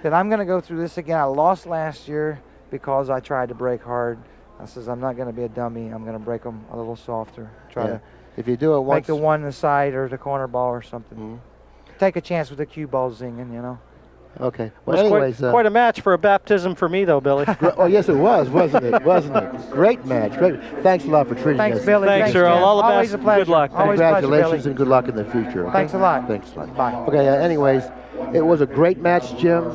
that I'm going to go through this again. I lost last year because I tried to break hard. I says, I'm not going to be a dummy. I'm going to break them a little softer. Try
Yeah.
to
If you do it
make
once.
the one in the side or the corner ball or something.
Mhm.
Take a chance with the cue ball zinging, you know.
Okay.
Well,
Well,
it was
anyways.
quite a match for a baptism for me, though, Billy.
Oh, yes, it was, wasn't it? Wasn't it? Great match. Great. Thanks a lot for treating
Thanks,
us.
Billy.
Thanks, Earl.
Jim.
All the
Always
best.
a pleasure.
Good luck.
Always a pleasure,
Congratulations
Billy.
and good luck in the future. Okay?
Thanks a lot.
Thanks a lot.
Bye.
Okay, anyways, it was a great match, Jim.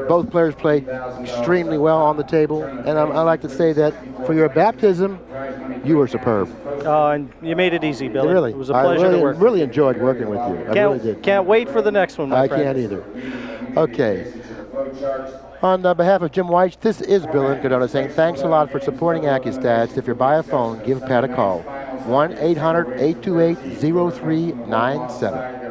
Both players played extremely well on the table. And I like to say that for your baptism, you were superb.
And you made it easy, Billy.
Really.
It was a pleasure
I
to work.
really enjoyed working with you. I really did.
Can't wait for the next one, my
I
friend.
can't either. Okay. On behalf of Jim Wych, this is Bill Incardona saying thanks a lot for supporting Accu-Stats. If you're by a phone, give Pat a call. 1-800-828-0397.